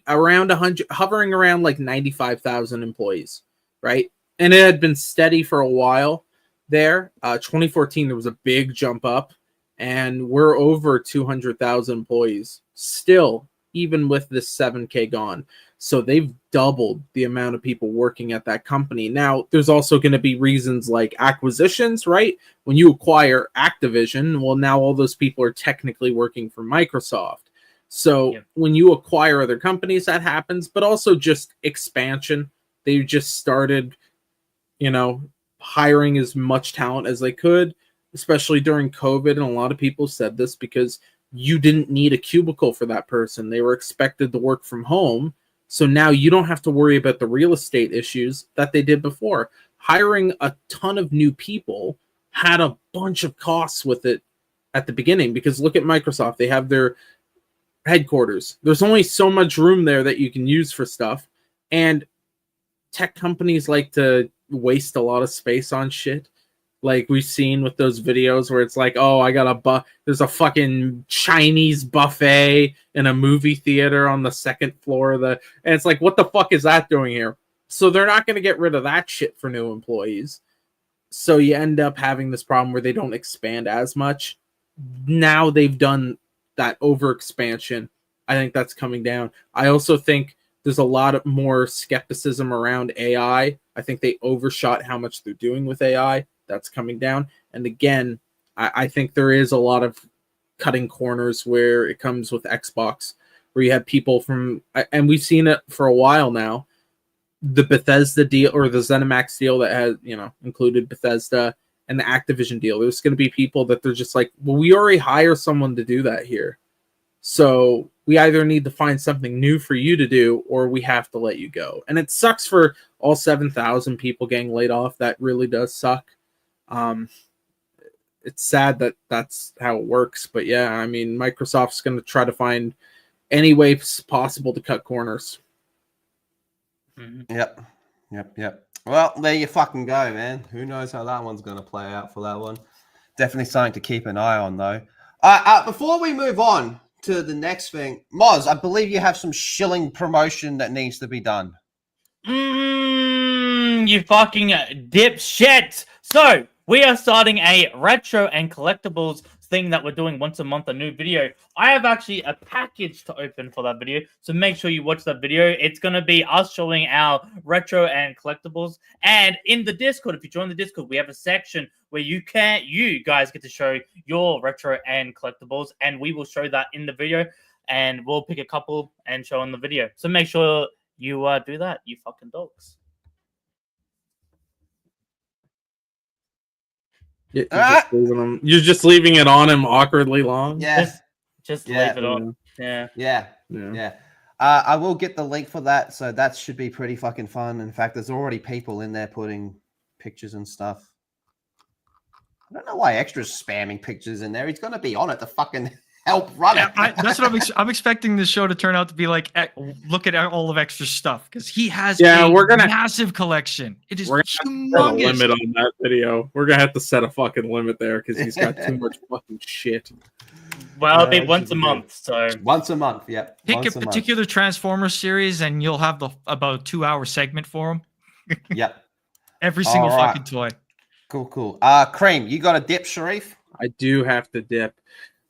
S5: around 100, hovering around like 95,000 employees, right? And it had been steady for a while there. 2014, there was a big jump up, and we're over 200,000 employees still, even with this 7K gone. So they've doubled the amount of people working at that company. Now, there's also going to be reasons like acquisitions, right? When you acquire Activision, well, now all those people are technically working for Microsoft. So when you acquire other companies, that happens, but also just expansion. They just started, hiring as much talent as they could, especially during COVID. And a lot of people said this because you didn't need a cubicle for that person. They were expected to work from home. So now you don't have to worry about the real estate issues that they did before. Hiring a ton of new people had a bunch of costs with it at the beginning, because look at Microsoft. They have their headquarters. There's only so much room there that you can use for stuff. And tech companies like to waste a lot of space on shit. Like we've seen with those videos where it's like, oh, I got there's a fucking Chinese buffet in a movie theater on the second floor and it's like, what the fuck is that doing here? So they're not going to get rid of that shit for new employees. So you end up having this problem where they don't expand as much. Now they've done that over expansion. I think that's coming down. I also think there's a lot of more skepticism around AI. I think they overshot how much they're doing with AI. That's coming down. And again, I think there is a lot of cutting corners where it comes with Xbox, where you have people from, and we've seen it for a while now, the Bethesda deal or the ZeniMax deal that has, included Bethesda, and the Activision deal. There's going to be people that they're just like, well, we already hire someone to do that here. So we either need to find something new for you to do, or we have to let you go. And it sucks for all 7,000 people getting laid off. That really does suck. It's sad that that's how it works, but yeah, I mean, Microsoft's going to try to find any way possible to cut corners.
S4: Yep. Well, there you fucking go, man. Who knows how that one's going to play out for that one. Definitely something to keep an eye on, though. Before we move on to the next thing, Moz, I believe you have some shilling promotion that needs to be done.
S2: You fucking dipshit. So, we are starting a retro and collectibles thing that we're doing once a month, a new video. I have actually a package to open for that video, so make sure you watch that video. It's going to be us showing our retro and collectibles. And in the Discord, if you join the Discord, we have a section where you guys get to show your retro and collectibles, and we will show that in the video, and we'll pick a couple and show in the video. So make sure you do that, you fucking dogs.
S5: You're just leaving it on him awkwardly long.
S4: Yeah,
S2: just leave it on.
S4: Yeah. I will get the link for that, so that should be pretty fucking fun. In fact, there's already people in there putting pictures and stuff. I don't know why Extra's spamming pictures in there. He's going to be on it to fucking help run it.
S6: That's what I'm expecting this show to turn out to be like. Look at all of Extra's stuff, because he has a massive collection. It is humongous.
S5: Set a limit on that video. We're gonna have to set a fucking limit there because he's got too much fucking shit.
S2: Well, it'll be once a month. So
S4: once a month, yeah.
S6: Pick a particular Transformers series, and you'll have about 2-hour segment for him.
S4: Yep.
S6: Every single fucking toy.
S4: Cool. Cream, you got a dip, Sharif?
S5: I do have to dip.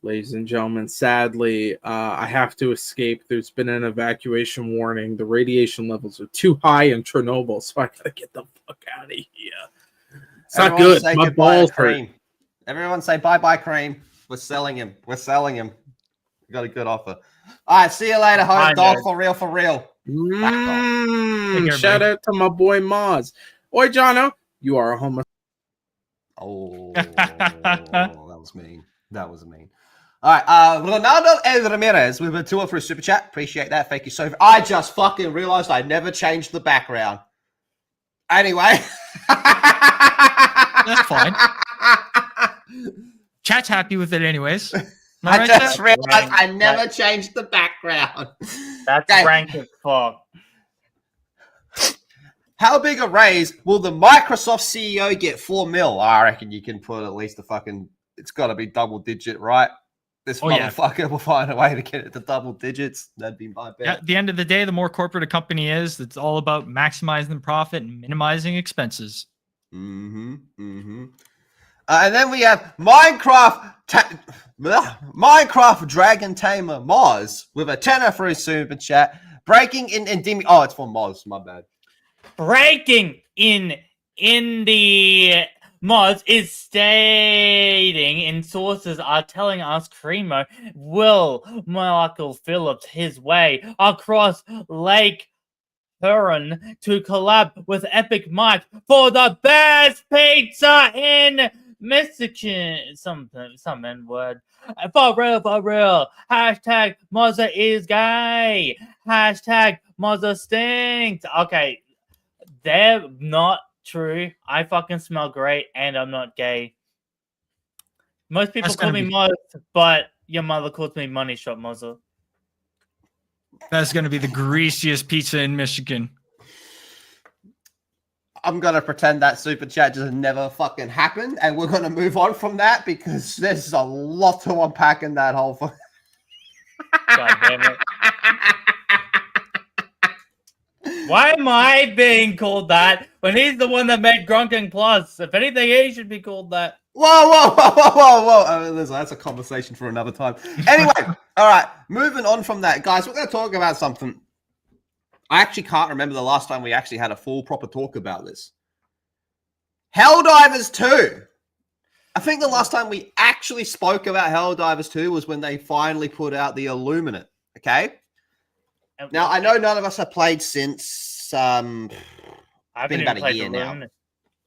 S5: Ladies and gentlemen, sadly, I have to escape. There's been an evacuation warning. The radiation levels are too high in Chernobyl, so I gotta get the fuck out of here. It's not good.
S4: Say
S5: My balls hurt.
S4: Cream. Everyone say bye-bye, Cream. We're selling him. We're selling him. We got a good offer. All right, see you later, home dog. For real, for real.
S5: Shout out to my boy Maz. Oi, Jono, you are a homo.
S4: Oh, that was mean. That was mean. All right, Ronaldo El Ramirez with a tour for a super chat. Appreciate that. Thank you so much. I just fucking realized I never changed the background. Anyway.
S6: That's fine. Chat's happy with it anyways.
S4: I just realized I never changed the background.
S2: That's rank as fuck.
S4: How big a raise will the Microsoft CEO get? 4 mil. I reckon you can put at least a fucking, it's got to be double digit, right? This motherfucker will find a way to get it to double digits. That'd be my bet.
S6: At the end of the day, the more corporate a company is, it's all about maximizing profit and minimizing expenses.
S4: And then we have Minecraft Dragon Tamer Moz with a tenner for his super chat. Breaking in Demi. Oh, it's for Moz. My bad.
S2: Breaking in the mods is stating, and sources are telling us Cremo will Michael Phillips his way across Lake Huron to collab with Epic Mike for the best pizza in Michigan. Some N-word. For real. Hashtag Mozza is gay. Hashtag Mozza stinks. Okay. They're not true. I fucking smell great and I'm not gay. Most people call me Moz, but your mother calls me Money Shot Mozza.
S6: That's going to be the greasiest pizza in Michigan.
S4: I'm going to pretend that super chat just never fucking happened and we're going to move on from that because there's a lot to unpack in that whole God
S2: damn it. Why am I being called that when he's the one that made Gronks Plus? If anything, he should be called that.
S4: Whoa. Listen, that's a conversation for another time. Anyway, all right, moving on from that. Guys, we're going to talk about something. I actually can't remember the last time we actually had a full proper talk about this. Helldivers 2. I think the last time we actually spoke about Helldivers 2 was when they finally put out the Illuminate, okay? Now, I know none of us have played since it's been about a year now.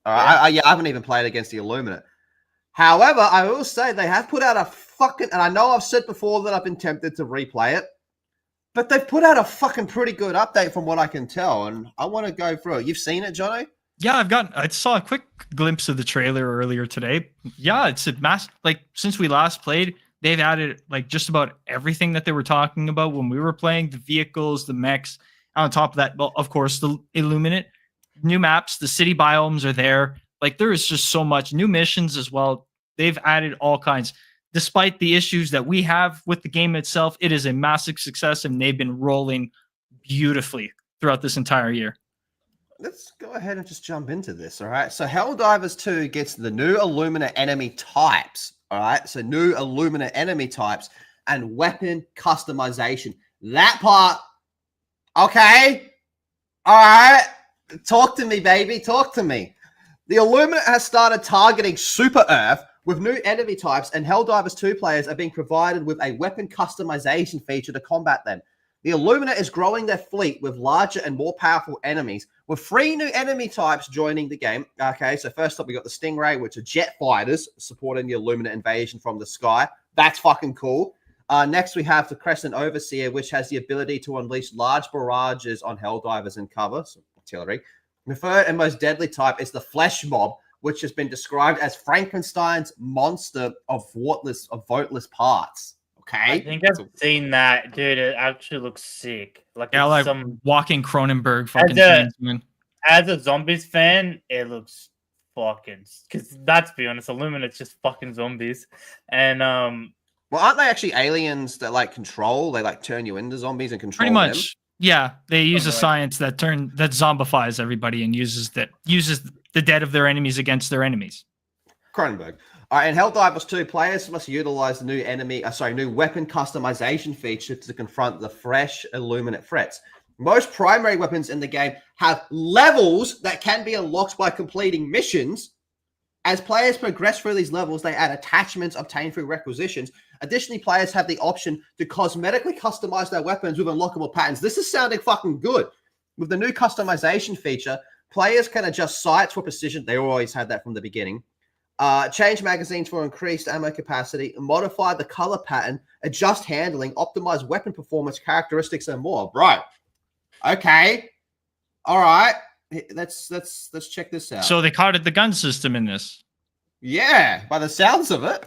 S4: All right, I haven't even played against the Illuminate. However, I will say they have put out a fucking, and I know I've said before that I've been tempted to replay it, but they've put out a fucking pretty good update from what I can tell, and I want to go through it. You've seen it, Jono?
S6: Yeah, I saw a quick glimpse of the trailer earlier today. Yeah, it's a since we last played, they've added like just about everything that they were talking about when we were playing, the vehicles, the mechs. On top of that, well, of course, the Illuminate, new maps, the city biomes are there. Like there is just so much new missions as well. They've added all kinds. Despite the issues that we have with the game itself, it is a massive success and they've been rolling beautifully throughout this entire year.
S4: Let's go ahead and just jump into this, all right? So Helldivers 2 gets the new Illuminate enemy types. All right, so new Illuminate enemy types and weapon customization. That part, okay. All right, talk to me, baby. Talk to me. The Illuminate has started targeting Super Earth with new enemy types, and Helldivers 2 players are being provided with a weapon customization feature to combat them. The Illuminate is growing their fleet with larger and more powerful enemies, with 3 new enemy types joining the game. Okay, so first up, we got the Stingray, which are jet fighters supporting the Illuminate invasion from the sky. That's fucking cool. Next, we have the Crescent Overseer, which has the ability to unleash large barrages on Helldivers in cover, so artillery. The third and most deadly type is the Flesh Mob, which has been described as Frankenstein's monster of voteless parts. Okay.
S2: I think I've seen that, dude. It actually looks sick. Like
S6: some walking Cronenberg fucking things, man.
S2: As a zombies fan, it looks fucking, because let's be honest, Illuminate's just fucking zombies. And
S4: well, aren't they actually aliens that like control? They like turn you into zombies and control
S6: pretty much.
S4: Them?
S6: Yeah, they use a science that zombifies everybody and uses the dead of their enemies against their enemies.
S4: Cronenberg. All right, in Helldivers 2, players must utilize the new weapon customization feature to confront the fresh Illuminate threats. Most primary weapons in the game have levels that can be unlocked by completing missions. As players progress through these levels, they add attachments obtained through requisitions. Additionally, players have the option to cosmetically customize their weapons with unlockable patterns. This is sounding fucking good. With the new customization feature, players can adjust sights for precision. They always had that from the beginning. Change magazines for increased ammo capacity, modify the color pattern, adjust handling, optimize weapon performance characteristics, and more. Right. Okay. All right. Let's check this out.
S6: So they carded the gun system in this.
S4: Yeah, by the sounds of it.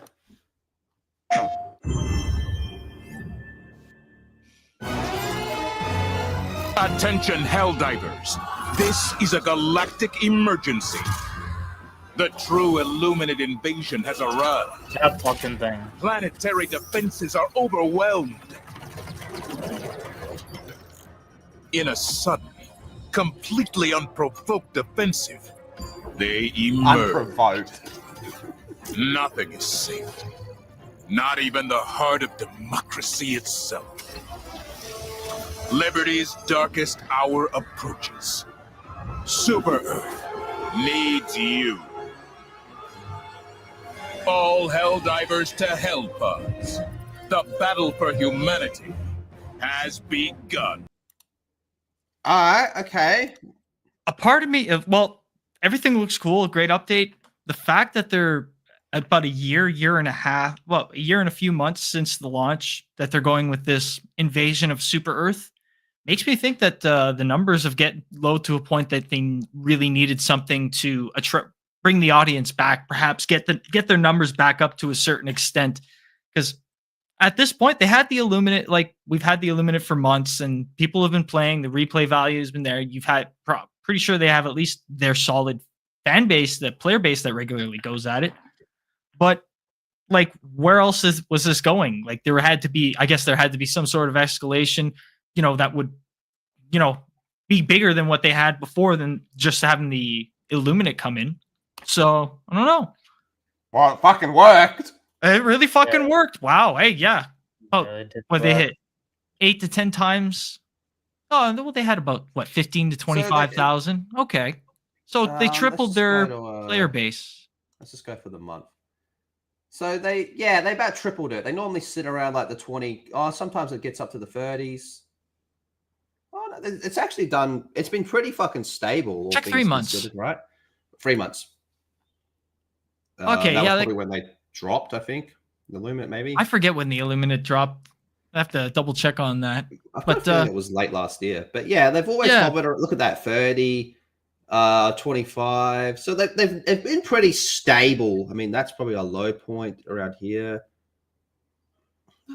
S7: Attention, Helldivers. This is a galactic emergency. The true Illuminate invasion has arrived.
S2: That fucking thing.
S7: Planetary defenses are overwhelmed. In a sudden, completely unprovoked offensive, they emerge.
S4: Unprovoked.
S7: Nothing is safe. Not even the heart of democracy itself. Liberty's darkest hour approaches. Super Earth needs you. All Helldivers to Hellpods. The battle for humanity has begun.
S4: All right, okay.
S6: A part of me, well, everything looks cool. Great update. The fact that they're about a year and a half, well, a year and a few months since the launch, that they're going with this invasion of Super Earth makes me think that the numbers have get low to a point that they really needed something to bring the audience back, perhaps get their numbers back up to a certain extent. Because at this point, they had the Illuminate, like we've had the Illuminate for months, and people have been playing. The replay value has been there. You've had pretty sure they have at least their solid fan base, the player base that regularly goes at it. But like, where else was this going? Like, there had to be some sort of escalation, that would, be bigger than what they had before than just having the Illuminate come in. So I don't know.
S4: Well, it fucking worked.
S6: It really fucking worked. Wow. Hey, yeah. Oh, they hit 8 to 10 times. Oh, well, they had about 15 to 25,000. Okay, so they tripled their player base.
S4: Let's just go for the month. So they about tripled it. They normally sit around like the 20. Oh, sometimes it gets up to the 30s. Oh, no, it's actually done. It's been pretty fucking stable.
S6: Check 3 months,
S4: right? 3 months.
S6: Okay,
S4: that was probably when they dropped. I think the Illuminate, maybe.
S6: I forget when the Illuminate dropped. I have to double check on that.
S4: But it was late last year. But yeah, they've always hovered. Look at that, 30, 25. So they've been pretty stable. I mean, that's probably a low point around here.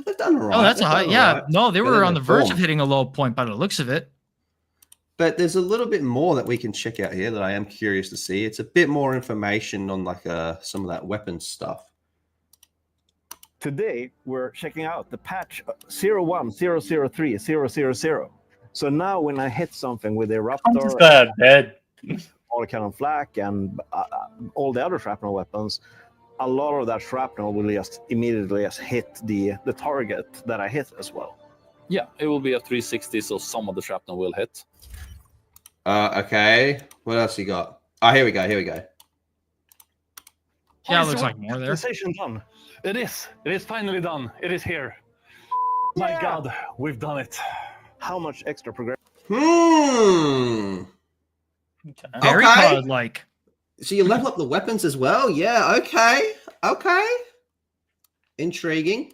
S4: They've done all right.
S6: Oh, that's a high. Yeah, right. No, they were on the verge of hitting a low point by the looks of it.
S4: But there's a little bit more that we can check out here that I am curious to see. It's a bit more information on like some of that weapons stuff.
S8: Today, we're checking out the patch 01003000. So now when I hit something with a Raptor, all cannon flak, and all the other shrapnel weapons, a lot of that shrapnel will just immediately hit the target that I hit as well.
S9: Yeah, it will be a 360, so some of the shrapnel will hit.
S4: Okay. What else you got? Oh, here we go.
S6: Yeah, it looks like more there.
S8: Decision done. It is finally done. It is here. My God, we've done it. How much extra progression?
S6: Very COD-like.
S4: So you level up the weapons as well? Yeah, okay. Intriguing.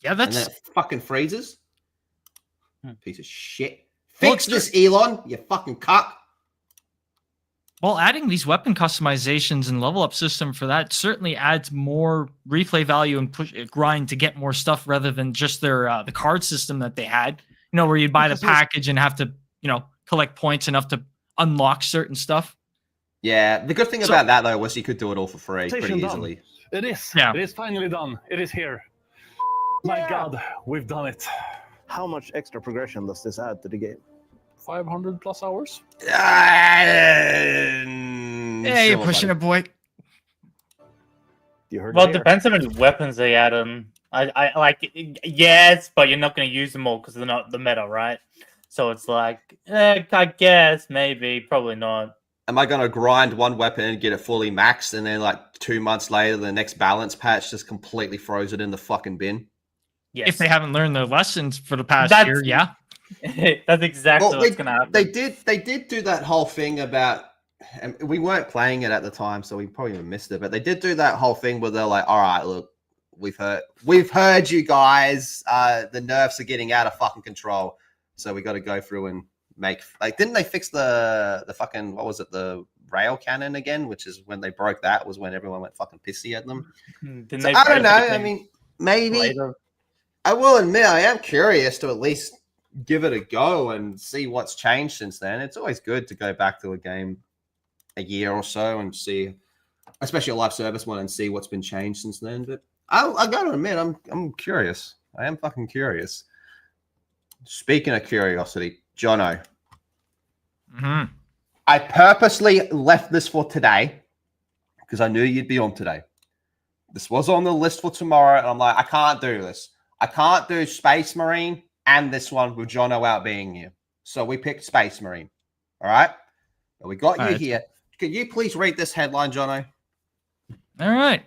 S6: Yeah, that's...
S4: And then it fucking freezes. Piece of shit. Fix this, Elon, you fucking cuck.
S6: Well, adding these weapon customizations and level up system for that certainly adds more replay value and grind to get more stuff rather than just their the card system that they had. Where you'd buy the package and have to, collect points enough to unlock certain stuff.
S4: Yeah, the good thing about that though was you could do it all for free pretty easily.
S8: It is. Yeah. It is finally done. It is here. My God, we've done it. How much extra progression does this add to the game?
S9: 500 plus hours.
S6: Hey, you're pushing it, boy.
S8: You heard
S2: Well,
S8: it
S2: it
S8: here.
S2: depends on how many weapons they add on. I like, yes, but you're not going to use them all because they're not the meta, right? So it's like, I guess, maybe, probably not.
S4: Am I going to grind one weapon and get it fully maxed, and then like 2 months later, the next balance patch just completely throws it in the fucking bin?
S2: Yes.
S6: If they haven't learned their lessons for the past year, yeah.
S2: That's exactly what's going to happen.
S4: They did do that whole thing about, and we weren't playing it at the time, so we probably missed it. But they did do that whole thing where they're like, "All right, look, we've heard you guys. The nerfs are getting out of fucking control, so we got to go through and make like." Didn't they fix the fucking, what was it, the rail cannon again? Which is when they broke that, was when everyone went fucking pissy at them. So, I don't know. I mean, maybe. Later. I will admit, I am curious to at least give it a go and see what's changed since then. It's always good to go back to a game a year or so and see, especially a live service one, and see what's been changed since then. But I got to admit, I'm curious. I am fucking curious. Speaking of curiosity, Jono, I purposely left this for today because I knew you'd be on today. This was on the list for tomorrow, and I'm like, I can't do this. I can't do Space Marine and this one with Jono out being here. So we picked Space Marine. All right? And we got you here. Could you please read this headline, Jono?
S6: All right.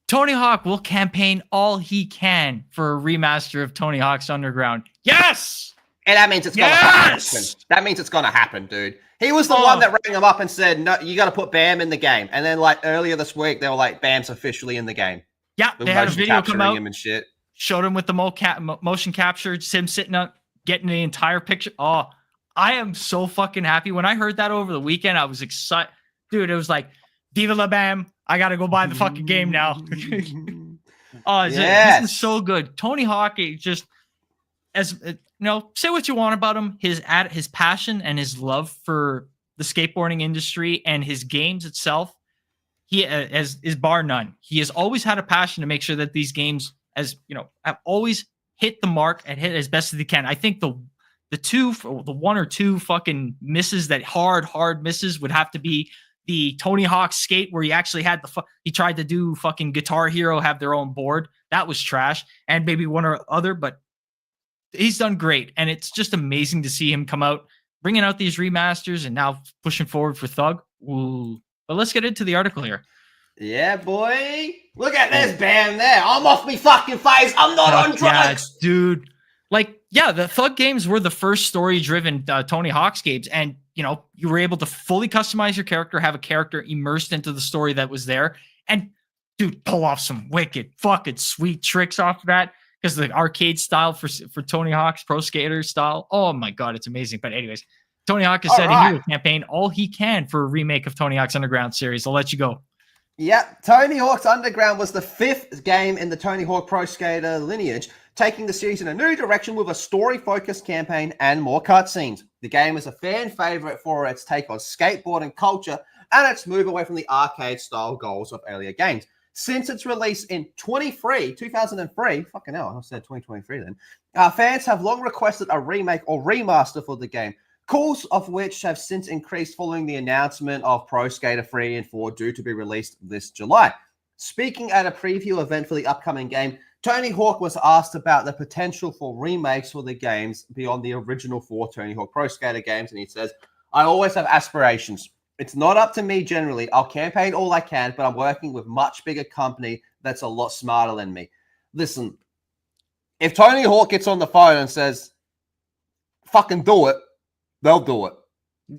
S6: Tony Hawk will campaign all he can for a remaster of Tony Hawk's Underground. Yes!
S4: And that means it's going to happen. That means it's going to happen, dude. He was the one that rang him up and said, no, you got to put Bam in the game. And then, like, earlier this week, they were like, Bam's officially in the game.
S6: Yeah, they had a video come out.
S4: Him and shit.
S6: Showed him with the motion capture, just him sitting up, getting the entire picture. Oh, I am so fucking happy. When I heard that over the weekend, I was excited. Dude, it was like, Viva la Bam. I got to go buy the fucking game now. This is so good. Tony Hawk, just, as you know, say what you want about him, his passion and his love for the skateboarding industry and his games itself, he is bar none. He has always had a passion to make sure that these games, as you know, have always hit the mark and hit as best as they can. I think the one or two fucking misses, that hard misses, would have to be the Tony Hawk Skate, where he actually had he tried to do fucking Guitar Hero have their own board. That was trash. And maybe one or other, but he's done great. And it's just amazing to see him come out, bringing out these remasters and now pushing forward for Thug. Ooh. But let's get into the article here.
S4: Yeah, boy. Look at this Bam there. I'm off me fucking face. I'm not on drugs.
S6: Yeah, dude. Like, yeah, the Thug games were the first story-driven Tony Hawk's games. And, you know, you were able to fully customize your character, have a character immersed into the story that was there. And, dude, pull off some wicked fucking sweet tricks off of that. Because the arcade style for Tony Hawk's Pro Skater style. Oh, my God, it's amazing. But anyways, Tony Hawk is setting he will campaign all he can for a remake of Tony Hawk's Underground series. I'll let you go.
S4: Yep, Tony Hawk's Underground was the 5th game in the Tony Hawk Pro Skater lineage, taking the series in a new direction with a story-focused campaign and more cutscenes. The game is a fan favorite for its take on skateboarding culture and its move away from the arcade-style goals of earlier games. Since its release in 2003, fucking hell, I said 2023 then, fans have long requested a remake or remaster for the game, calls of which have since increased following the announcement of Pro Skater 3 and 4 due to be released this July. Speaking at a preview event for the upcoming game, Tony Hawk was asked about the potential for remakes for the games beyond the original 4 Tony Hawk Pro Skater games, and he says, I always have aspirations. It's not up to me generally. I'll campaign all I can, but I'm working with much bigger company that's a lot smarter than me. Listen, if Tony Hawk gets on the phone and says, fucking do it, they'll do it.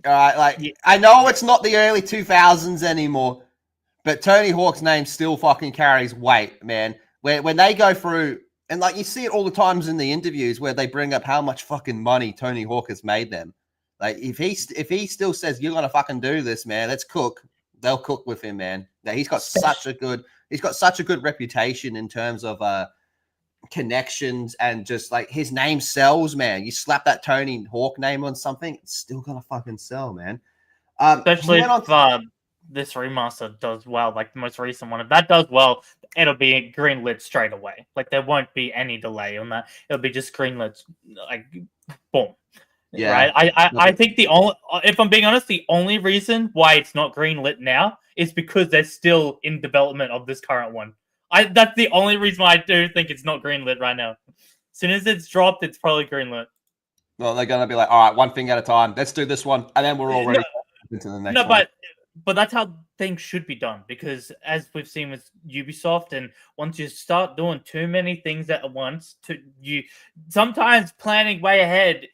S4: All right, like, I know it's not the early 2000s anymore, but Tony Hawk's name still fucking carries weight, man. When they go through, and like you see it all the times in the interviews where they bring up how much fucking money Tony Hawk has made them. Like, if he still says you're gonna fucking do this, man, let's cook. They'll cook with him, man. Now, he's got such a good reputation in terms of connections, and just like his name sells, man. You slap that Tony Hawk name on something, it's still gonna fucking sell, man.
S2: Especially if this remaster does well, like the most recent one. If that does well, it'll be greenlit straight away. Like, there won't be any delay on that. It'll be just greenlit, like, boom.
S4: Yeah.
S2: Right. I think the only, if I'm being honest, the only reason why it's not greenlit now is because they're still in development of this current one. That's the only reason why I do think it's not greenlit right now. As soon as it's dropped, it's probably greenlit.
S4: Well, they're gonna be like, all right, one thing at a time. Let's do this one, and then we're already into the next one.
S2: But that's how things should be done, because as we've seen with Ubisoft, and once you start doing too many things at once, sometimes planning way ahead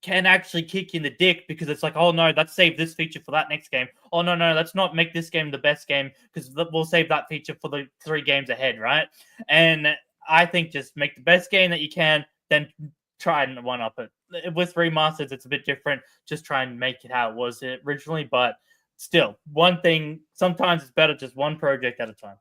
S2: can actually kick you in the dick, because it's like, oh no, let's save this feature for that next game. Oh no, let's not make this game the best game, because we'll save that feature for the 3 games ahead, right? And I think just make the best game that you can, then try and one up it. With remasters, it's a bit different. Just try and make it how it was originally, but still, one thing, sometimes it's better just one project at a time.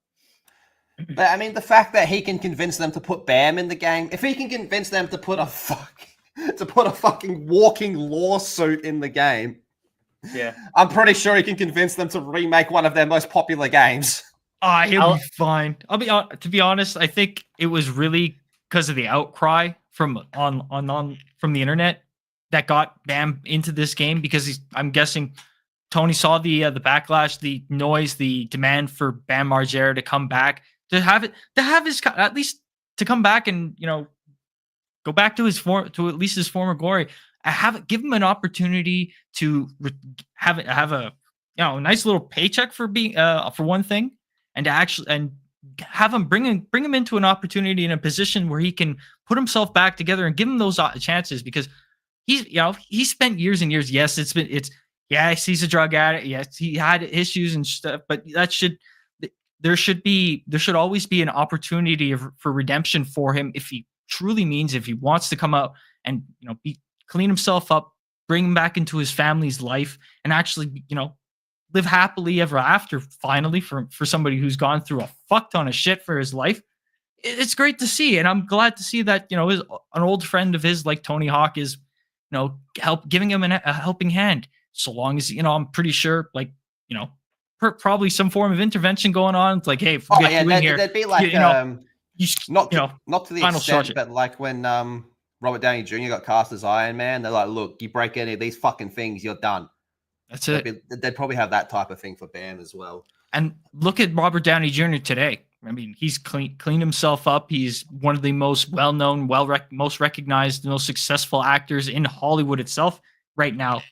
S4: But I mean, the fact that he can convince them to put BAM in the game, if he can convince them to put a fucking walking lawsuit in the game,
S2: yeah,
S4: I'm pretty sure he can convince them to remake one of their most popular games.
S6: He'll be fine. To be honest, I think it was really because of the outcry from from the internet that got BAM into this game, because I'm guessing Tony saw the backlash, the noise, the demand for Bam Margera to come back, at least to come back and go back to at least his former glory. Give him an opportunity to have a nice little paycheck for being for one thing, and to actually have him bring him into an opportunity in a position where he can put himself back together and give him those chances, because he's spent years and years. Yes, yes, he's a drug addict. Yes, he had issues and stuff, but there should always be an opportunity for redemption for him if he wants to come out and clean himself up, bring him back into his family's life, and actually live happily ever after. Finally, for somebody who's gone through a fuck ton of shit for his life, it's great to see, and I'm glad to see that an old friend of his like Tony Hawk is giving him a helping hand. So long as I'm pretty sure, probably some form of intervention going on. It's like, hey, if we get you in here,
S4: there'd be like not to the extent, but like when Robert Downey Jr. got cast as Iron Man, they're like, look, you break any of these fucking things, you're done.
S6: That's it.
S4: They'd probably have that type of thing for BAM as well.
S6: And look at Robert Downey Jr. today. I mean, he's cleaned himself up. He's one of the most well-known, most recognized, most successful actors in Hollywood itself right now.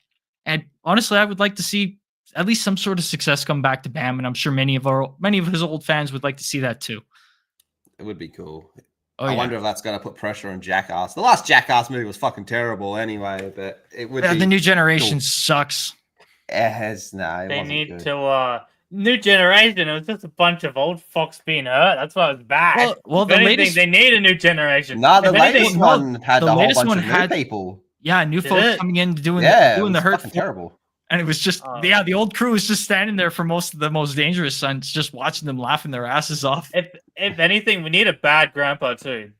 S6: And honestly, I would like to see at least some sort of success come back to BAM, and I'm sure many of his old fans would like to see that too.
S4: It would be cool. I wonder if that's going to put pressure on Jackass. The last Jackass movie was fucking terrible anyway, but it would be
S6: the new generation
S4: cool.
S6: Sucks.
S2: They need to new generation. It was just a bunch of old fucks being hurt. That's why it was bad.
S6: Well, the latest,
S2: they need a new generation.
S4: No, the latest one had a whole bunch of new people.
S6: Yeah, new folks coming in doing the hurt.
S4: Terrible.
S6: And it was just the old crew was just standing there for most of the most dangerous stunts, just watching them laughing their asses off.
S2: If anything, we need a bad grandpa too.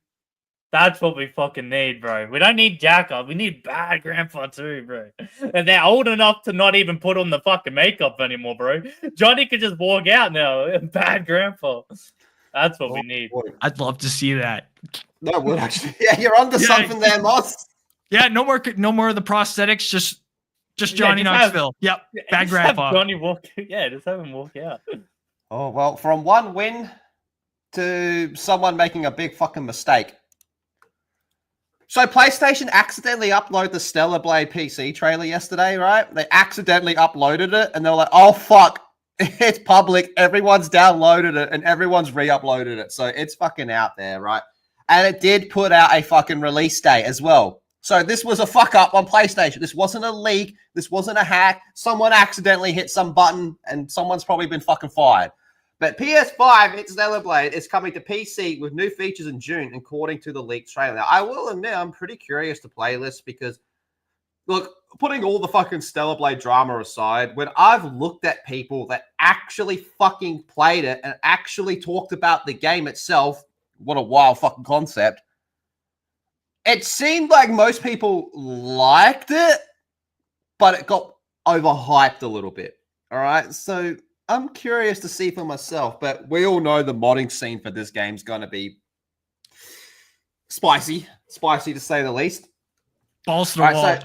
S2: That's what we fucking need, bro. We don't need Jacko. We need bad grandpa too, bro. And they're old enough to not even put on the fucking makeup anymore, bro. Johnny could just walk out now. Bad grandpa. That's what we need.
S6: I'd love to see that.
S4: That would actually. Yeah, you're onto something there, Moss.
S6: Yeah, no more of the prosthetics. Just Johnny Knoxville. Yep, bad grandpa.
S2: Johnny walk. Yeah, just have him walk out.
S4: Oh well, from one win to someone making a big fucking mistake. So PlayStation accidentally uploaded the Stellar Blade PC trailer yesterday, right? They accidentally uploaded it, and they're like, "Oh fuck, it's public. Everyone's downloaded it, and everyone's re-uploaded it, so it's fucking out there, right?" And it did put out a fucking release date as well. So this was a fuck up on PlayStation. This wasn't a leak. This wasn't a hack. Someone accidentally hit some button, and someone's probably been fucking fired. But PS5, it's Stellar Blade, is coming to PC with new features in June, according to the leaked trailer. Now, I will admit, I'm pretty curious to play this because, look, putting all the fucking Stellar Blade drama aside, when I've looked at people that actually fucking played it and actually talked about the game itself, what a wild fucking concept, it seemed like most people liked it, but it got overhyped a little bit. All right, so I'm curious to see for myself, but we all know the modding scene for this game is going to be spicy to say the least.
S6: Balls to the wall.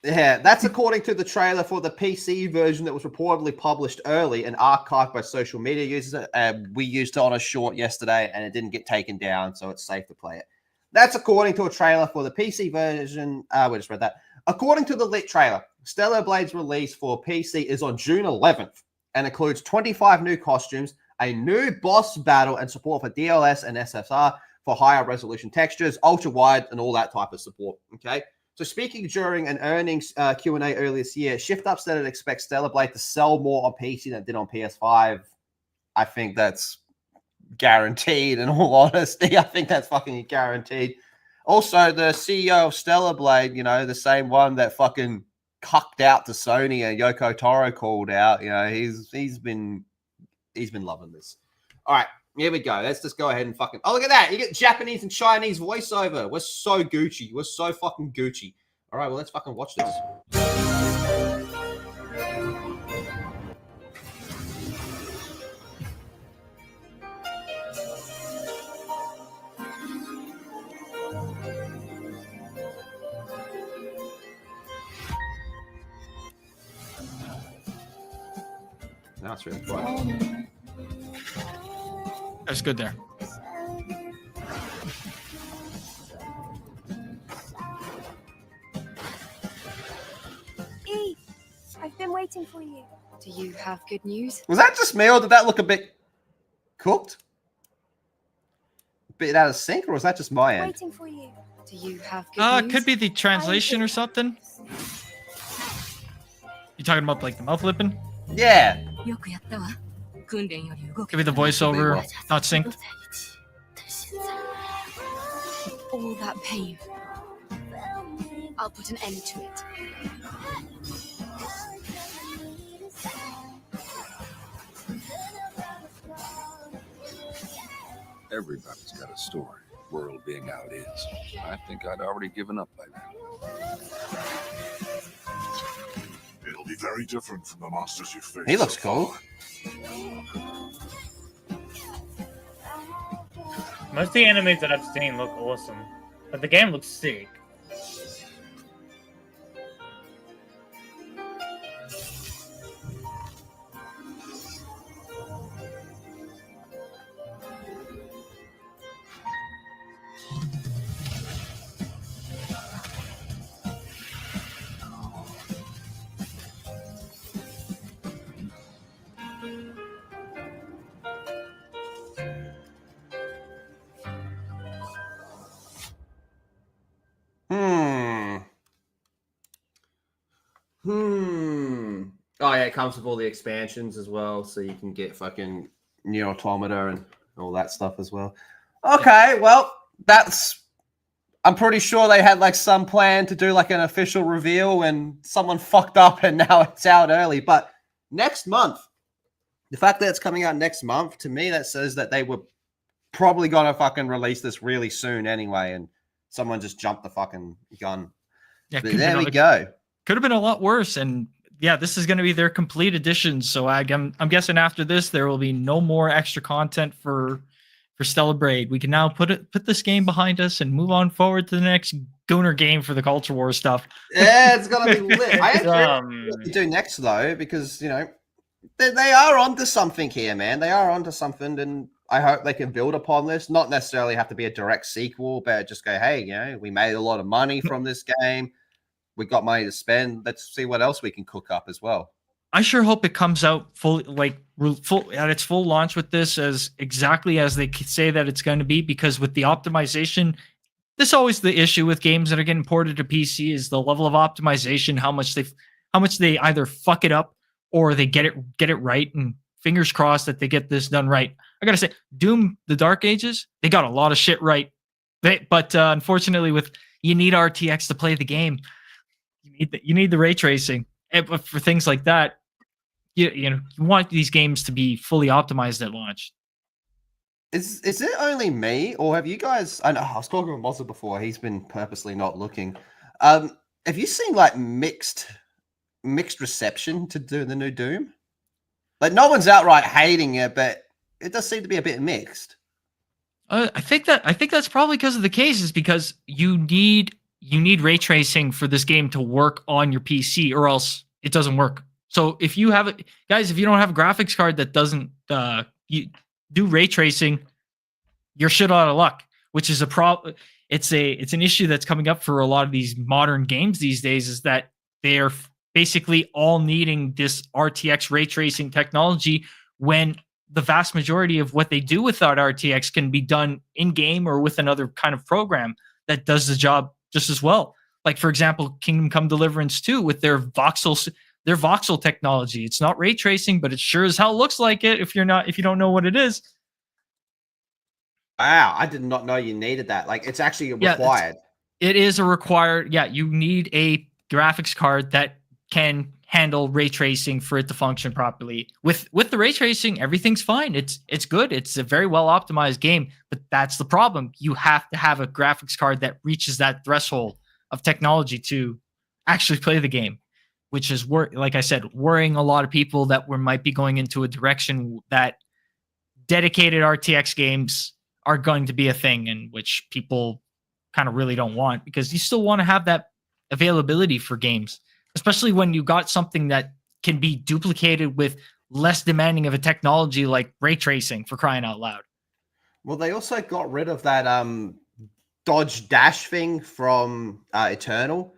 S4: Yeah, that's according to the trailer for the PC version that was reportedly published early and archived by social media users. We used it on a short yesterday and it didn't get taken down, so it's safe to play it. That's according to a trailer for the PC version. We just read that. According to the lit trailer, Stellar Blade's release for PC is on June 11th and includes 25 new costumes, a new boss battle, and support for DLS and SSR for higher resolution textures, ultra-wide, and all that type of support, okay? So speaking during an earnings Q&A earlier this year, ShiftUp said it expects Stellar Blade to sell more on PC than it did on PS5. I think that's guaranteed, in all honesty. I think that's fucking guaranteed. Also, the CEO of Stellar Blade, you know, the same one that fucking cucked out to Sony and Yoko Taro called out, you know, he's been loving this. All right, here we go. Let's just go ahead and fucking... Oh, look at that. You get Japanese and Chinese voiceover. We're so Gucci. We're so fucking Gucci. All right, well, let's fucking watch this. Now it's really quiet.
S6: That's good there.
S10: Eve, I've been waiting for you. Do you have good news?
S4: Was that just me, or did that look a bit cooked? A bit out of sync, or was that just my end?
S10: Waiting for you. Do you have good news?
S6: Could be the translation or something. You talking about like the mouth flipping?
S4: Yeah.
S6: Could be the voiceover not synced.
S10: All that pain. I'll put an end to it.
S7: Everybody's got a story. World being how it is. I think I'd already given up by now.
S1: It'll be very different from the monsters you faced.
S4: He looks cool.
S2: Most of the enemies that I've seen look awesome, but the game looks sick.
S4: Oh yeah, it comes with all the expansions as well, so you can get fucking Nier Automata and all that stuff as well. Okay, well, that's... I'm pretty sure they had like some plan to do like an official reveal and someone fucked up and now it's out early. But next month, the fact that it's coming out next month, to me, that says that they were probably gonna fucking release this really soon anyway, and someone just jumped the fucking gun.
S6: Yeah,
S4: but there we go.
S6: Could have been a lot worse, and yeah, this is going to be their complete edition. So I'm guessing after this there will be no more extra content for Stellar Blade. We can now put this game behind us and move on forward to the next Gooner game for the Culture War stuff.
S4: Yeah, it's gonna be lit. I actually what to do next though, because you know they are onto something here, man. They are onto something, and I hope they can build upon this. Not necessarily have to be a direct sequel, but just go, hey, you know, we made a lot of money from this game. We got money to spend. Let's see what else we can cook up as well.
S6: I sure hope it comes out full at its full launch with this as exactly as they say that it's going to be, because with the optimization, this is always the issue with games that are getting ported to PC is the level of optimization, how much they either fuck it up or they get it right, and fingers crossed that they get this done right. I got to say, Doom the Dark Ages, they got a lot of shit right. But unfortunately you need RTX to play the game. You need the ray tracing. But for things like that, you want these games to be fully optimized at launch.
S4: Is it only me, or have you guys? I know I was talking with Mozza before. He's been purposely not looking. Have you seen like mixed reception to do the new Doom? Like no one's outright hating it, but it does seem to be a bit mixed.
S6: I think that's probably because of the case is because you need you need ray tracing for this game to work on your PC, or else it doesn't work. So if you have it, guys, if you don't have a graphics card that doesn't you do ray tracing, you're shit out of luck, which is a problem. It's an issue that's coming up for a lot of these modern games these days, is that they're basically all needing this RTX ray tracing technology, when the vast majority of what they do without RTX can be done in game or with another kind of program that does the job just as well. Like, for example, Kingdom Come Deliverance 2 with their voxel technology. It's not ray tracing, but it sure as hell looks like it if you don't know what it is.
S4: Wow, I did not know you needed that. Like, it's actually required.
S6: It is a required. Yeah, you need a graphics card that can handle ray tracing for it to function properly. With the ray tracing, everything's fine. It's good. It's a very well optimized game, but that's the problem. You have to have a graphics card that reaches that threshold of technology to actually play the game, which is, like I said, worrying a lot of people that we might be going into a direction that dedicated RTX games are going to be a thing, in which people kind of really don't want, because you still want to have that availability for games, especially when you got something that can be duplicated with less demanding of a technology like ray tracing, for crying out loud.
S4: Well, they also got rid of that dodge dash thing from Eternal,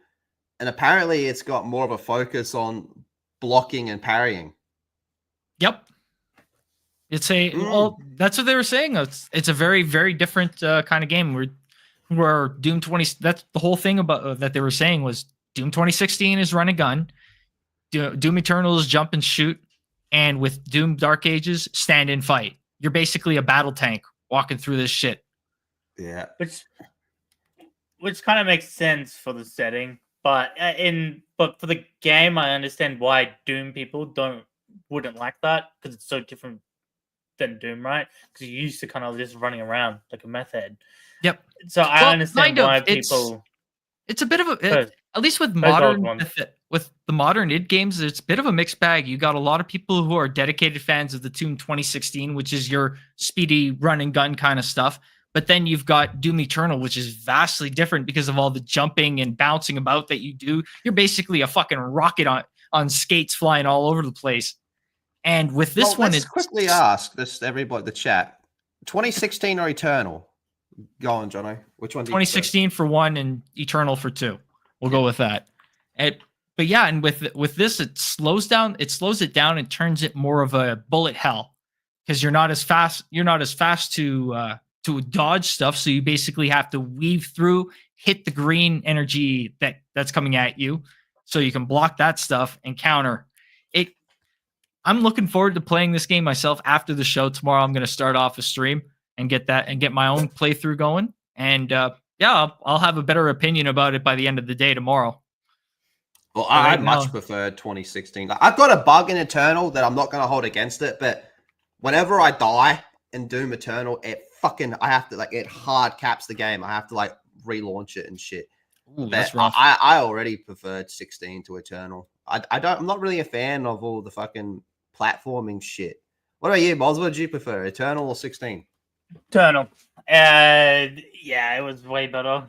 S4: and apparently it's got more of a focus on blocking and parrying.
S6: Yep. It's well, that's what they were saying. It's a very, very different kind of game. Where Doom 20, that's the whole thing about that they were saying, was Doom 2016 is run and gun, Doom Eternal is jump and shoot, and with Doom Dark Ages, stand and fight. You're basically a battle tank walking through this shit.
S4: Yeah.
S2: Which kind of makes sense for the setting, but for the game, I understand why Doom people wouldn't like that, because it's so different than Doom, right? Because you're used to kind of just running around like a meth head.
S6: Yep.
S2: So I understand why people.
S6: It's a bit of a, at least with the modern id games, it's a bit of a mixed bag. You got a lot of people who are dedicated fans of the Doom 2016, which is your speedy run and gun kind of stuff. But then you've got Doom Eternal, which is vastly different because of all the jumping and bouncing about that you do. You're basically a fucking rocket on skates flying all over the place. And with this one,
S4: let's quickly ask this everybody, the chat: 2016 or Eternal? Go on, Jono. Which one?
S6: 2016 for one, and Eternal for two. We'll go with that. But yeah, and with this, it slows it down and turns it more of a bullet hell, because you're not as fast to dodge stuff. So you basically have to weave through, hit the green energy that's coming at you, so you can block that stuff and counter it. I'm looking forward to playing this game myself after the show tomorrow. I'm going to start off a stream and get my own playthrough going. And I'll have a better opinion about it by the end of the day tomorrow.
S4: Well, I much prefer 2016. I've got a bug in Eternal that I'm not going to hold against it, but whenever I die in Doom Eternal, I have to, it hard caps the game. I have to relaunch it and shit.
S6: Ooh, that's rough.
S4: I already preferred 16 to Eternal. I'm not really a fan of all the fucking platforming shit. What about you, Boz? What did you prefer, Eternal or 16?
S2: Eternal. Yeah, it was way better.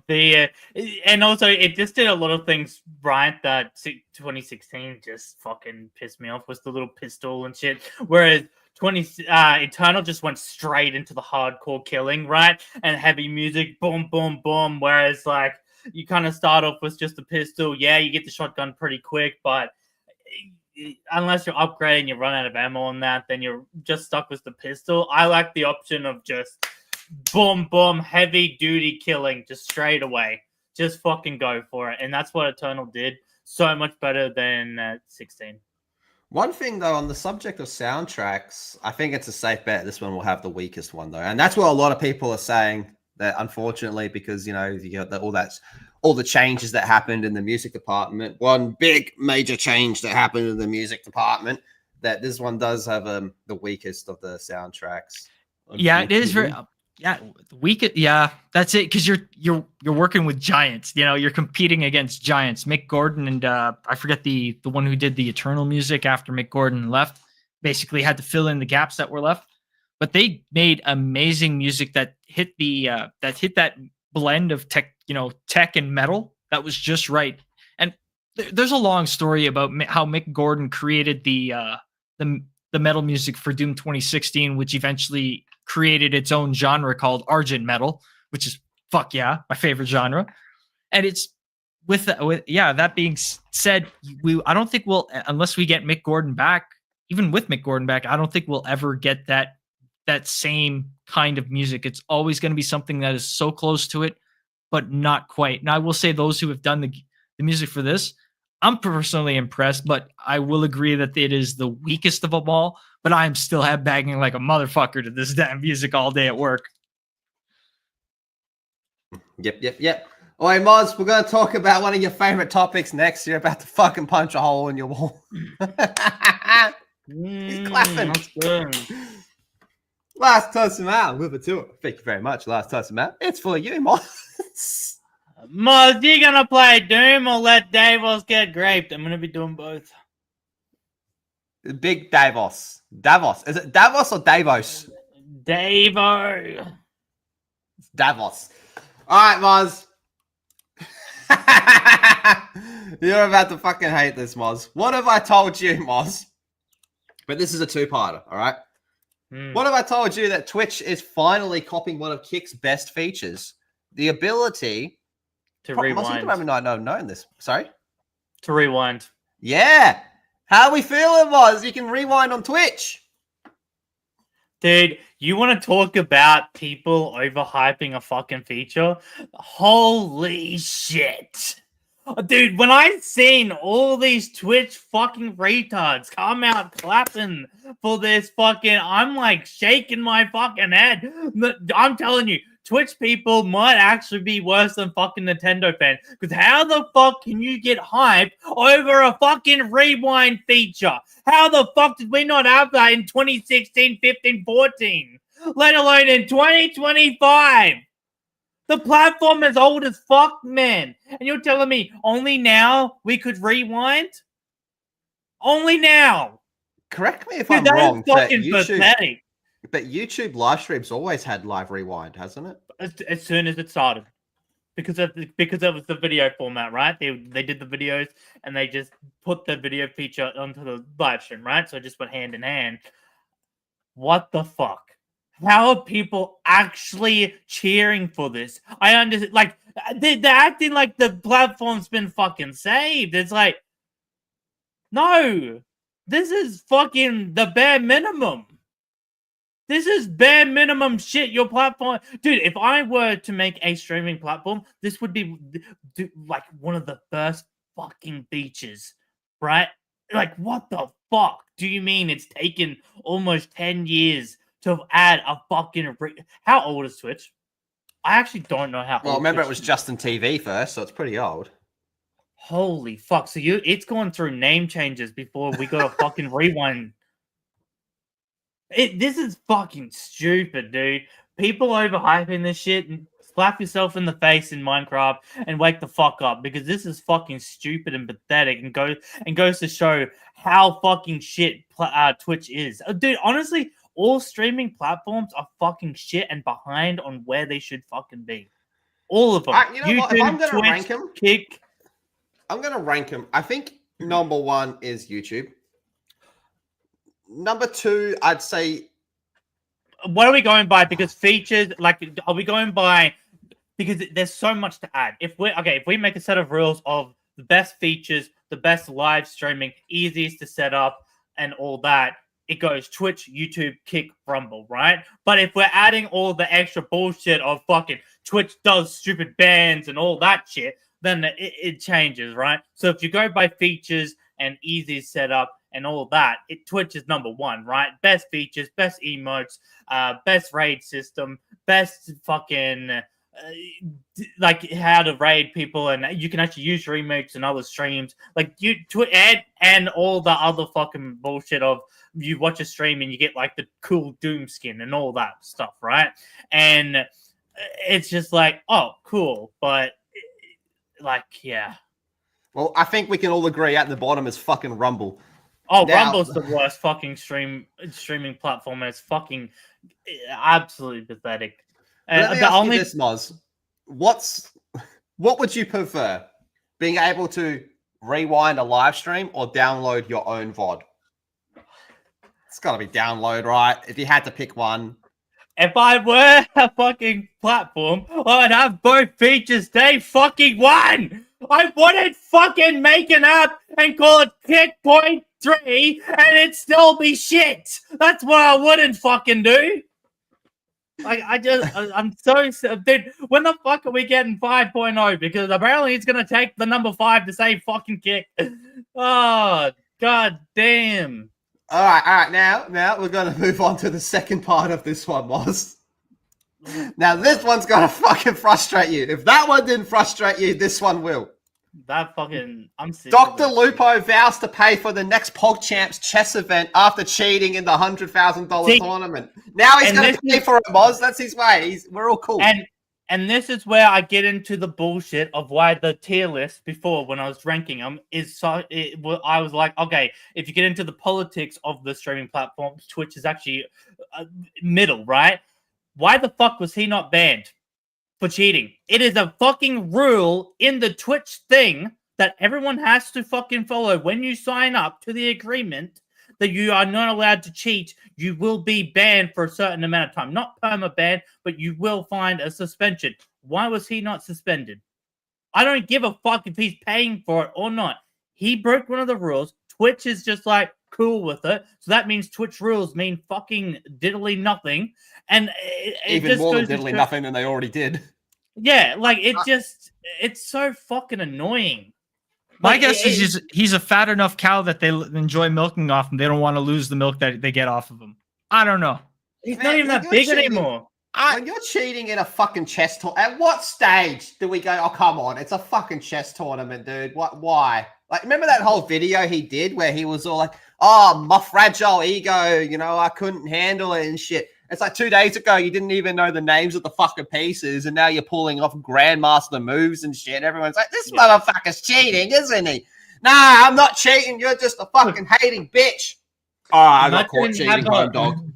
S2: And also it just did a lot of things right that 2016 just fucking pissed me off, was the little pistol and shit. Whereas Eternal just went straight into the hardcore killing, right? And heavy music, boom, boom, boom. Whereas you kind of start off with just a pistol. Yeah, you get the shotgun pretty quick, but unless you're upgrading, you run out of ammo on that, then you're just stuck with the pistol. I like the option of just boom, boom, heavy duty killing just straight away. Just fucking go for it. And that's what Eternal did. So much better than 16.
S4: One thing, though, on the subject of soundtracks, I think it's a safe bet this one will have the weakest one, though. And that's what a lot of people are saying, that unfortunately, because, you got all the changes that happened in the music department. One big major change that happened in the music department, that this one does have the weakest of the soundtracks.
S6: Yeah, it is very Yeah, that's it, because you're working with giants. You're competing against giants. Mick Gordon and I forget the one who did the Eternal music after Mick Gordon left, basically had to fill in the gaps that were left. But they made amazing music that hit that blend of tech and metal that was just right. And there's a long story about how Mick Gordon created the metal music for Doom 2016, which eventually created its own genre called Argent Metal, which is fuck yeah, my favorite genre. And it's that being said, I don't think we'll, unless we get Mick Gordon back, even with Mick Gordon back, I don't think we'll ever get that same kind of music. It's always going to be something that is so close to it, but not quite. Now, I will say those who have done the music for this, I'm personally impressed, but I will agree that it is the weakest of them all. But I'm still headbanging like a motherfucker to this damn music all day at work.
S4: Yep. All right, Moz, we're going to talk about one of your favorite topics next. You're about to fucking punch a hole in your wall. He's clapping. Last person out. Move it to it. Thank you very much. Last person out. It's for you, Moz.
S2: Moz, you going to play Doom or let Davos get graped? I'm going to be doing both.
S4: Big Davos. Davos. Is it Davos or Davos?
S2: Davo.
S4: It's Davos. All right, Moz. You're about to fucking hate this, Moz. What have I told you, Moz? But this is a two-parter, all right? What have I told you? That Twitch is finally copying one of Kick's best features. The ability
S2: to rewind.
S4: I haven't known this. Sorry?
S2: To rewind.
S4: Yeah. How are we feeling, Moz? You can rewind on Twitch.
S2: Dude, you want to talk about people overhyping a fucking feature? Holy shit. Dude, when I seen all these Twitch fucking retards come out clapping for this fucking, I'm like shaking my fucking head. I'm telling you, Twitch people might actually be worse than fucking Nintendo fans. Because how the fuck can you get hyped over a fucking rewind feature? How the fuck did we not have that in 2016, 15, 14? Let alone in 2025? The platform is old as fuck, man. And you're telling me only now we could rewind? Only now.
S4: Correct me if I'm wrong.
S2: That is fucking pathetic.
S4: But YouTube live streams always had live rewind, hasn't it?
S2: As soon as it started. Because it was the video format, right? They did the videos and they just put the video feature onto the live stream, right? So it just went hand in hand. What the fuck? How are people actually cheering for this? I understand, like, they're acting like the platform's been fucking saved. It's like, no, this is fucking the bare minimum. This is bare minimum shit. Your platform, dude. If I were to make a streaming platform, this would be like one of the first fucking features, right? Like, what the fuck do you mean? It's taken almost 10 years to add a fucking. How old is Twitch? I actually don't know how.
S4: Well,
S2: old
S4: remember
S2: Twitch
S4: it was
S2: is.
S4: Justin TV first, so it's pretty old.
S2: Holy fuck! So it's gone through name changes before we got a fucking rewind. This is fucking stupid, dude. People overhyping this shit, and slap yourself in the face in Minecraft and wake the fuck up, because this is fucking stupid and pathetic, and goes to show how fucking shit Twitch is. Dude, honestly, all streaming platforms are fucking shit and behind on where they should fucking be. All of them.
S4: You know what? If I'm going to rank them,
S2: Kick.
S4: I'm going to rank them. I think number one is YouTube. Number two, I'd say.
S2: What are we going by? Because features, like, are we going by? Because there's so much to add. If we make a set of rules of the best features, the best live streaming, easiest to set up, and all that, it goes Twitch, YouTube, Kick, Rumble, right? But if we're adding all the extra bullshit of fucking Twitch does stupid bans and all that shit, then it changes, right? So if you go by features and easy setup and all that, Twitch is number one, right? Best features, best emotes, best raid system, best fucking like how to raid people, and you can actually use remakes and other streams, like and all the other fucking bullshit of you watch a stream and you get like the cool Doom skin and all that stuff, right? And it's just like, oh, cool, but like, yeah.
S4: Well, I think we can all agree at the bottom is fucking Rumble.
S2: Oh, now, Rumble's the worst fucking streaming platform, and it's fucking absolutely pathetic.
S4: Let me ask you this, Moz. What would you prefer? being able to rewind a live stream or download your own VOD? It's got to be download, right? If you had to pick one.
S2: If I were a fucking platform, I'd have both features day fucking one. I wouldn't fucking make an app and call it Kick.3 and it'd still be shit. That's what I wouldn't fucking do. Like, I'm so, dude, when the fuck are we getting 5.0? Because apparently it's gonna take the number 5 to say fucking Kick. Oh, god damn.
S4: All right. Now we're going to move on to the second part of this one, Moz. Now, this one's going to fucking frustrate you. If that one didn't frustrate you, this one will.
S2: That fucking... I'm sick.
S4: Dr. Lupo vows to pay for the next PogChamps chess event after cheating in the $100,000 tournament. Now he's going to pay for it, Moz. That's his way. We're all cool.
S2: And this is where I get into the bullshit of why the tier list before, when I was ranking them, is so. I was like, okay, if you get into the politics of the streaming platforms, Twitch is actually middle, right? Why the fuck was he not banned for cheating? It is a fucking rule in the Twitch thing that everyone has to fucking follow when you sign up to the agreement that you are not allowed to cheat. You will be banned for a certain amount of time. Not perma-ban, but you will find a suspension. Why was he not suspended? I don't give a fuck if he's paying for it or not. He broke one of the rules. Twitch is just like cool with it. So that means Twitch rules mean fucking diddly nothing. And it
S4: even
S2: just
S4: more than diddly nothing than they already did.
S2: Yeah, like it's so fucking annoying.
S6: My guess is he's a fat enough cow that they enjoy milking off him. They don't want to lose the milk that they get off of him. I don't know.
S2: He's not even that big anymore.
S4: When you're cheating in a fucking chess tournament, at what stage do we go, oh, come on, it's a fucking chess tournament, dude. Why? Like, remember that whole video he did where he was all like, oh, my fragile ego, you know, I couldn't handle it and shit. It's like 2 days ago, you didn't even know the names of the fucking pieces, and now you're pulling off grandmaster moves and shit. Everyone's like, this motherfucker's cheating, isn't he? Nah, I'm not cheating. You're just a fucking hating bitch. Oh, I got caught cheating, home dog.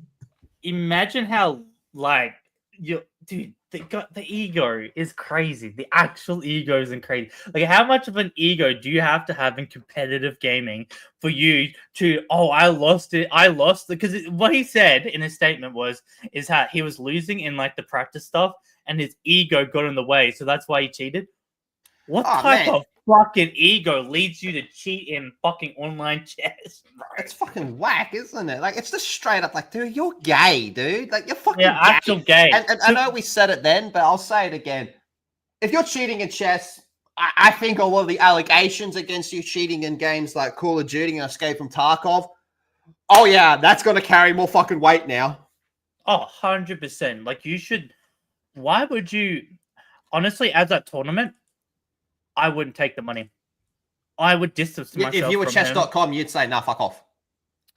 S2: Imagine how, like, dude, the ego is crazy. The actual ego is crazy. Like, how much of an ego do you have to have in competitive gaming for you to, oh, I lost it. Because what he said in his statement is how he was losing in, like, the practice stuff, and his ego got in the way, so that's why he cheated. What type of fucking ego leads you to cheat in fucking online chess, bro?
S4: It's fucking whack, isn't it? Like, it's just straight up like, dude, you're gay, dude. Like, you're fucking
S2: gay. Actual gay.
S4: And I know we said it then, but I'll say it again. If you're cheating in chess, I think a lot of the allegations against you cheating in games like Call of Duty and Escape from Tarkov, oh yeah, that's going to carry more fucking weight now.
S2: Oh, 100%. Like, you should... Why would you... Honestly, as that tournament, I wouldn't take the money. I would distance myself.
S4: If you were chess.com, you'd say, nah, fuck off.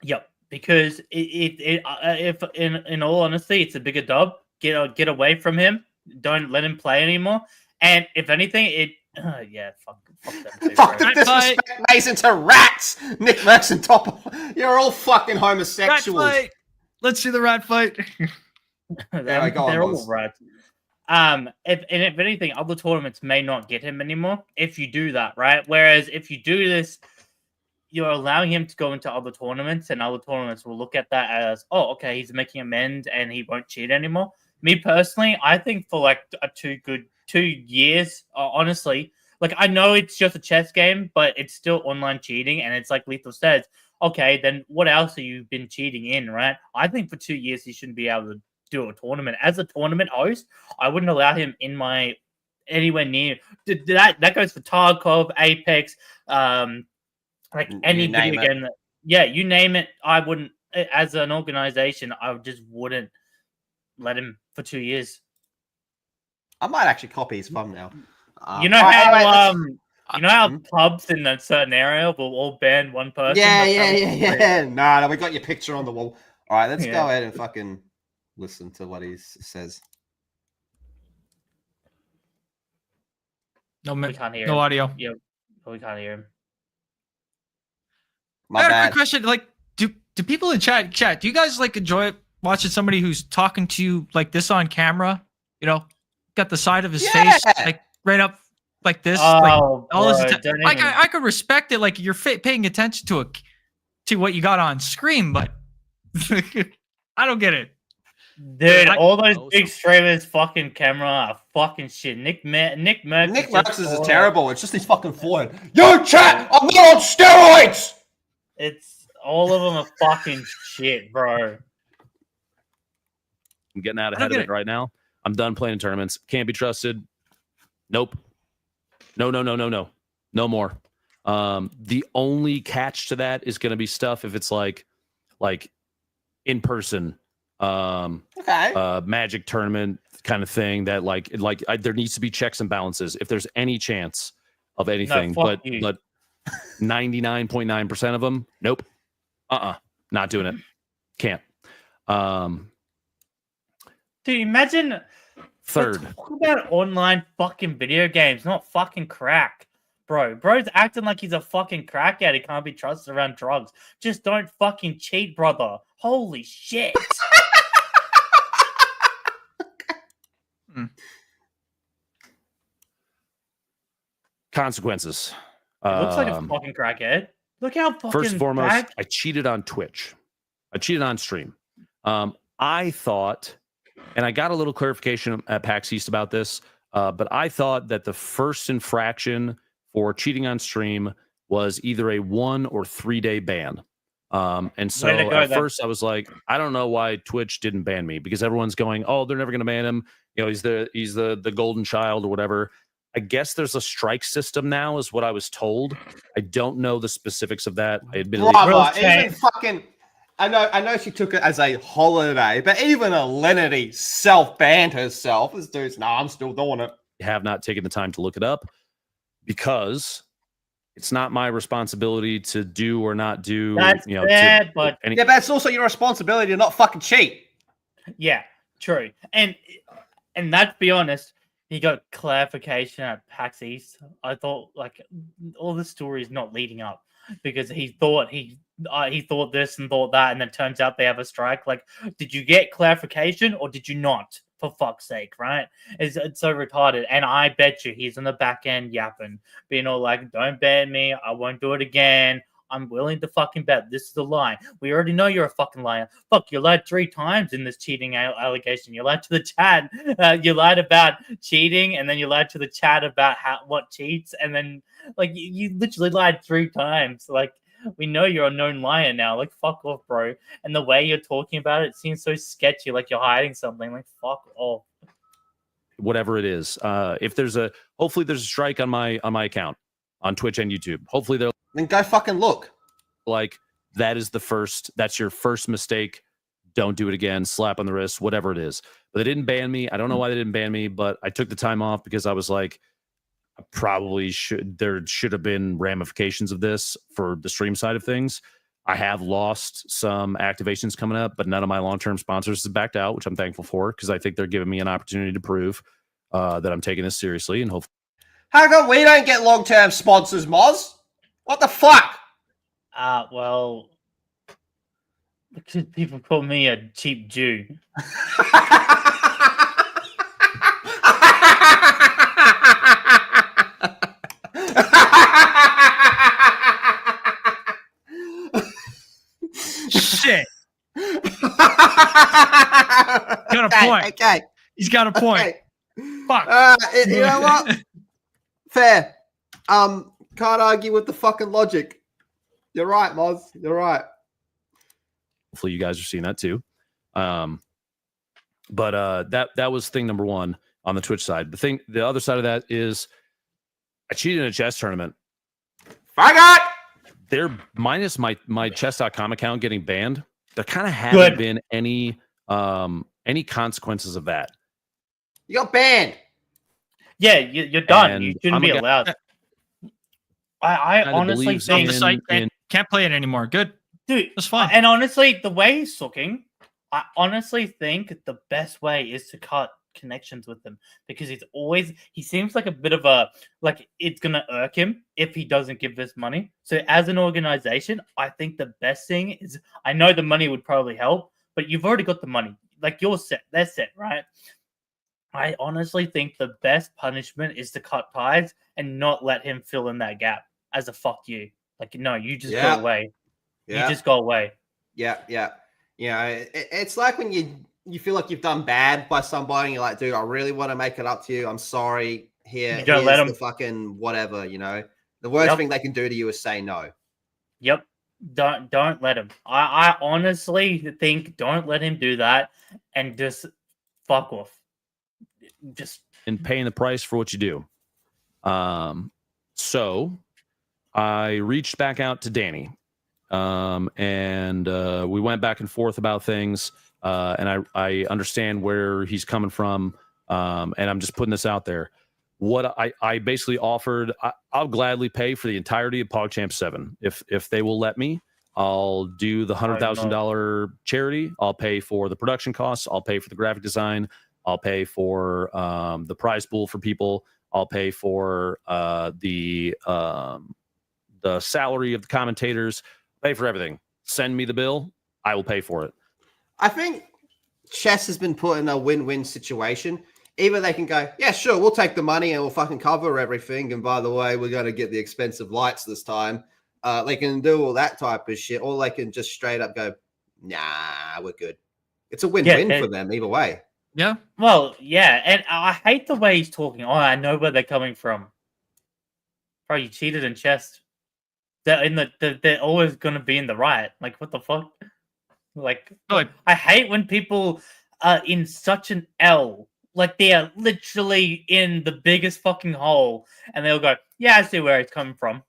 S2: Yep. Because if in all honesty, it's a bigger dub. Get away from him. Don't let him play anymore. And if anything, fuck them too.
S4: Fuck the disrespect Mason to rats. Nick Merckson top. You're all fucking homosexuals.
S6: Rat fight. Let's see the rat fight.
S2: They're all rats. If anything, other tournaments may not get him anymore if you do that, right? Whereas if you do this, you're allowing him to go into other tournaments, and other tournaments will look at that as, oh, okay, he's making amends and he won't cheat anymore. Me personally, I think for like 2 years, honestly, like, I know it's just a chess game, but it's still online cheating, and it's like Lethal says, okay, then what else have you been cheating in, right? I think for 2 years he shouldn't be able to do a tournament. As a tournament host, I wouldn't allow him in my anywhere near that goes for Tarkov, Apex, like any video game you name it. I wouldn't, as an organization, I just wouldn't let him for 2 years.
S4: I might actually copy his thumbnail.
S2: You know how pubs in a certain area will all ban one person?
S4: Yeah. Nah, we got your picture on the wall. All right, let's go ahead and fucking listen to what he says.
S2: We can't hear him.
S6: No audio.
S2: Yeah, we can't hear him.
S6: I got a quick question. Like, do people in chat, do you guys like enjoy watching somebody who's talking to you like this on camera? You know, got the side of his face like right up like this.
S2: Oh,
S6: like all
S2: bro,
S6: this.
S2: don't
S6: Like
S2: even-
S6: I could respect it. Like you're paying attention to what you got on screen, but I don't get it.
S2: Dude,
S6: I-
S2: all those big streamers fucking camera are fucking shit. Nick Merckx.
S4: Nick Merckx is terrible. It's just his fucking forehead. Yo, chat! I'm not on steroids!
S2: It's all of them are fucking shit, bro.
S11: I'm getting out ahead of it right now. I'm done playing tournaments. Can't be trusted. Nope. No. No more. The only catch to that is going to be stuff if it's like in person, Magic tournament kind of thing that there needs to be checks and balances if there's any chance of anything.
S2: No,
S11: but 99.9% of them, nope. Not doing it. Can't.
S2: Dude, imagine.
S11: Third.
S2: Talk about online fucking video games, not fucking crack. Bro's acting like he's a fucking crack addict. He can't be trusted around drugs. Just don't fucking cheat, brother. Holy shit.
S11: Consequences.
S2: He looks like a fucking crackhead. Look how fucking
S11: First and foremost,
S2: bad.
S11: I cheated on Twitch. I cheated on stream. I thought, and I got a little clarification at PAX East about this, but I thought that the first infraction for cheating on stream was either a 1 or 3 day ban. And so at first I was like, I don't know why Twitch didn't ban me, because everyone's going, oh, they're never going to ban him. You know, he's the golden child or whatever. I guess there's a strike system now, is what I was told. I don't know the specifics of that. I admittedly,
S4: even fucking. I know she took it as a holiday, but even Alinity self-banned herself. This dude's, I'm still doing it.
S11: I have not taken the time to look it up because it's not my responsibility to do or not do.
S2: That's bad, but
S4: it's also your responsibility to not fucking cheat.
S2: Yeah, true. And let's be honest, he got clarification at PAX East. I thought all the story is not leading up because he thought this and thought that, and then it turns out they have a strike. Like, did you get clarification or did you not? For fuck's sake, right? It's so retarded. And I bet you he's on the back end yapping, being all like, don't ban me, I won't do it again. I'm willing to fucking bet this is a lie. We already know you're a fucking liar. Fuck, you lied 3 times in this cheating allegation. You lied to the chat. You lied about cheating, and then you lied to the chat about what cheats, and then you literally lied 3 times. We know you're a known liar now. Fuck off, bro. And the way you're talking about it seems so sketchy, like you're hiding something. Fuck off.
S11: Whatever it is. Hopefully there's a strike on my account on Twitch and YouTube. Hopefully they'll
S4: then go fucking look.
S11: That's your first mistake. Don't do it again. Slap on the wrist, whatever it is. But they didn't ban me. I don't know why they didn't ban me, but I took the time off because I was like, there should have been ramifications of this for the stream side of things. I have lost some activations coming up, but none of my long-term sponsors have backed out, which I'm thankful for because I think they're giving me an opportunity to prove that I'm taking this seriously, and hopefully.
S4: How come we don't get long-term sponsors, Moz? What the fuck?
S2: Well, because people call me a cheap Jew.
S6: Shit. Got a point.
S4: Okay.
S6: He's got a point.
S4: Okay.
S6: Fuck.
S4: You know what? Fair. Can't argue with the fucking logic. You're right, Moz. You're right.
S11: Hopefully you guys are seeing that too. But that was thing number 1 on the Twitch side. The other side of that is I cheated in a chess tournament.
S4: Fuck it!
S11: They're minus my chess.com account getting banned. There kind of haven't been any consequences of that.
S4: You got banned.
S2: Yeah, you're done. And you shouldn't be allowed. I honestly think
S6: the site can't play it anymore. Good,
S2: dude.
S6: That's fine.
S2: And honestly, the way he's looking, I honestly think the best way is to cut connections with him because he seems like a bit of a it's gonna irk him if he doesn't give this money. So as an organization, I think the best thing is, I know the money would probably help, but you've already got the money. You're set. They're set, right? I honestly think the best punishment is to cut ties and not let him fill in that gap as a fuck you. Like, no, you just go away. You just go away.
S4: Yeah. It's like when you feel like you've done bad by somebody and you're like, dude, I really want to make it up to you. I'm sorry. Here's the fucking whatever, you know. The worst thing they can do to you is say no.
S2: Yep. Don't let him. I honestly think don't let him do that and just fuck off. Just
S11: and paying the price for what you do. So I reached back out to Danny, and we went back and forth about things. And I understand where he's coming from, and I'm just putting this out there. What I basically offered, I'll gladly pay for the entirety of PogChamp 7 if they will let me. I'll do the $100,000 charity. I'll pay for the production costs. I'll pay for the graphic design. I'll pay for the prize pool for people. I'll pay for the salary of the commentators. Pay for everything. Send me the bill. I will pay for it.
S4: I think chess has been put in a win-win situation. Either they can go, yeah, sure, we'll take the money and we'll fucking cover everything. And by the way, we're going to get the expensive lights this time. They can do all that type of shit. Or they can just straight up go, nah, we're good. It's a win-win for them either way.
S6: Yeah.
S2: Well, yeah. And I hate the way he's talking. Oh, I know where they're coming from. Bro, you cheated in chess. They're always going to be in the right. Like, what the fuck? Like, I hate when people are in such an L. Like, they are literally in the biggest fucking hole. And they'll go, yeah, I see where it's coming from.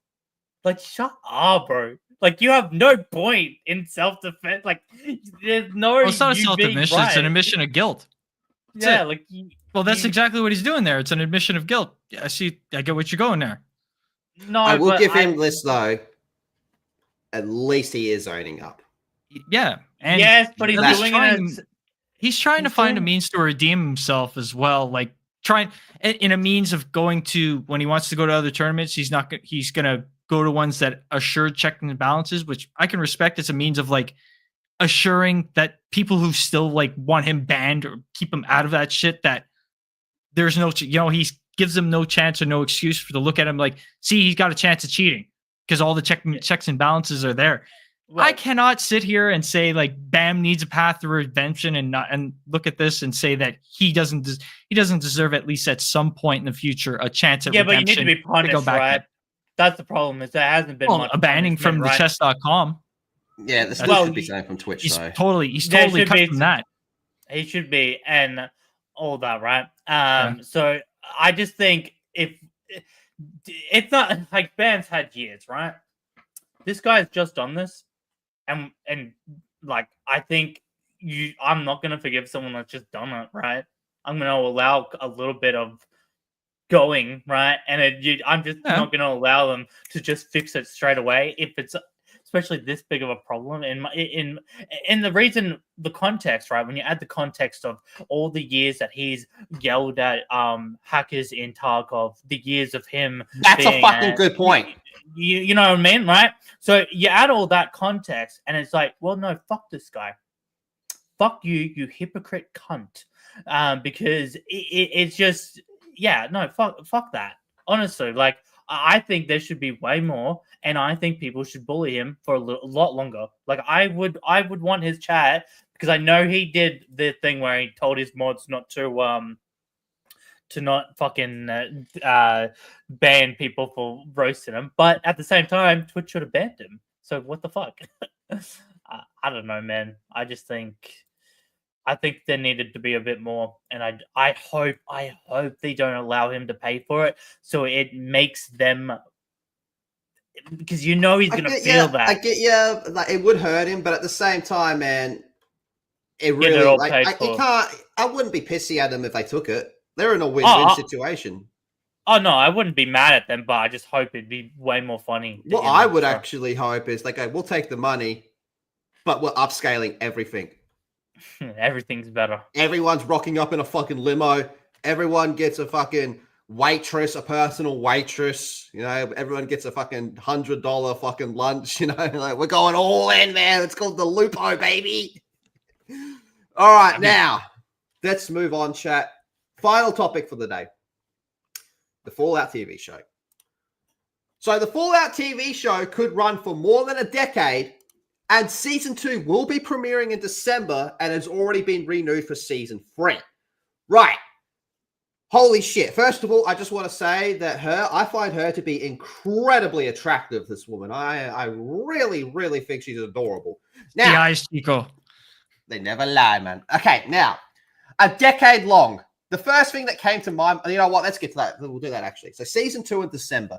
S2: Like, shut up, bro. Like, you have no point in self-defense. Like, there's no...
S6: Well, it's not a self-admission. Right. It's an admission of guilt. That's exactly what he's doing there. It's an admission of guilt. I see. I get what you're going there.
S4: No, I will give him this, though. At least he is owning up.
S6: Yeah. And
S2: yes, but he's doing it...
S6: He's trying to find a means to redeem himself as well. Like trying in a means of going to when he wants to go to other tournaments. He's going to go to ones that assure checking and balances, which I can respect. It's a means of like assuring that people who still like want him banned or keep him out of that shit, that there's no, he gives them no chance or no excuse for to look at him like, see, he's got a chance of cheating because all the checks and balances are there. Well, I cannot sit here and say like Bam needs a path to redemption and look at this and say that he doesn't deserve at least at some point in the future a chance at redemption.
S2: Yeah, but you need to be punished, right? That's the problem. Is there hasn't been much
S6: a banning from the chess.com.
S4: Yeah, this should be saying from Twitch.
S6: He's totally cut from that.
S2: He should be and all that, right? So I just think if it's not like Bam's had years, right? This guy's just done this. And like I think I'm not gonna forgive someone that's just done it, right? I'm gonna allow a little bit of going, right? And I'm just not gonna allow them to just fix it straight away if it's especially this big of a problem. In the reason, the context, right? When you add the context of all the years that he's yelled at hackers in Tarkov, the years of him,
S4: that's a fucking good point.
S2: You know what I mean, right? So you add all that context, and it's like, well, no, fuck this guy, fuck you, you hypocrite cunt, because it's just, fuck that. Honestly, like I think there should be way more, and I think people should bully him for a lot longer. Like I would want his chat because I know he did the thing where he told his mods not to not fucking ban people for roasting him, but at the same time, Twitch should have banned him. So what the fuck? I don't know, man. I think there needed to be a bit more, and I hope they don't allow him to pay for it, so it makes them, because he's gonna feel that.
S4: I get like it would hurt him, but at the same time, man, it really I wouldn't be pissy at them if they took it. They're in a win-win situation.
S2: Oh no, I wouldn't be mad at them, but I just hope it'd be way more funny.
S4: What I would actually hope is like, we'll take the money, but we're upscaling everything.
S2: Everything's better.
S4: Everyone's rocking up in a fucking limo. Everyone gets a fucking waitress, a personal waitress. Everyone gets a fucking $100 fucking lunch. Like we're going all in, man. It's called the Lupo, baby. All right, now let's move on, chat. final topic for the day. The Fallout TV show. So the Fallout TV show could run for more than a decade, and season 2 will be premiering in December and has already been renewed for season 3. Right. Holy shit. First of all, I just want to say that I find her to be incredibly attractive, this woman. I really, really think she's adorable. Now,
S6: the eyes, Chico.
S4: They never lie, man. Okay, now, a decade long. The first thing that came to mind, you know what? Let's get to that. We'll do that actually. So season 2 in December.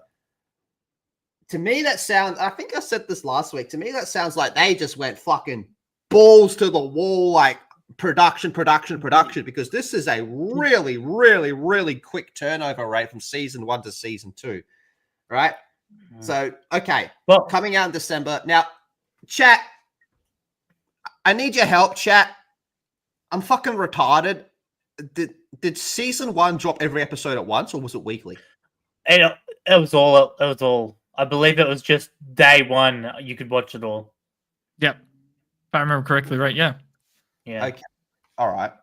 S4: To me, that sounds, I think I said this last week. To me, that sounds like they just went fucking balls to the wall, like production, because this is a really, really, really quick turnover rate from season 1 to season 2. Right? So, okay. Well, coming out in December. Now, chat, I need your help, chat. I'm fucking retarded. Did season 1 drop every episode at once, or was it weekly?
S2: It was all. I believe it was just day 1. You could watch it all.
S6: Yep, if I remember correctly, right? Yeah.
S2: Yeah.
S4: Okay. All right.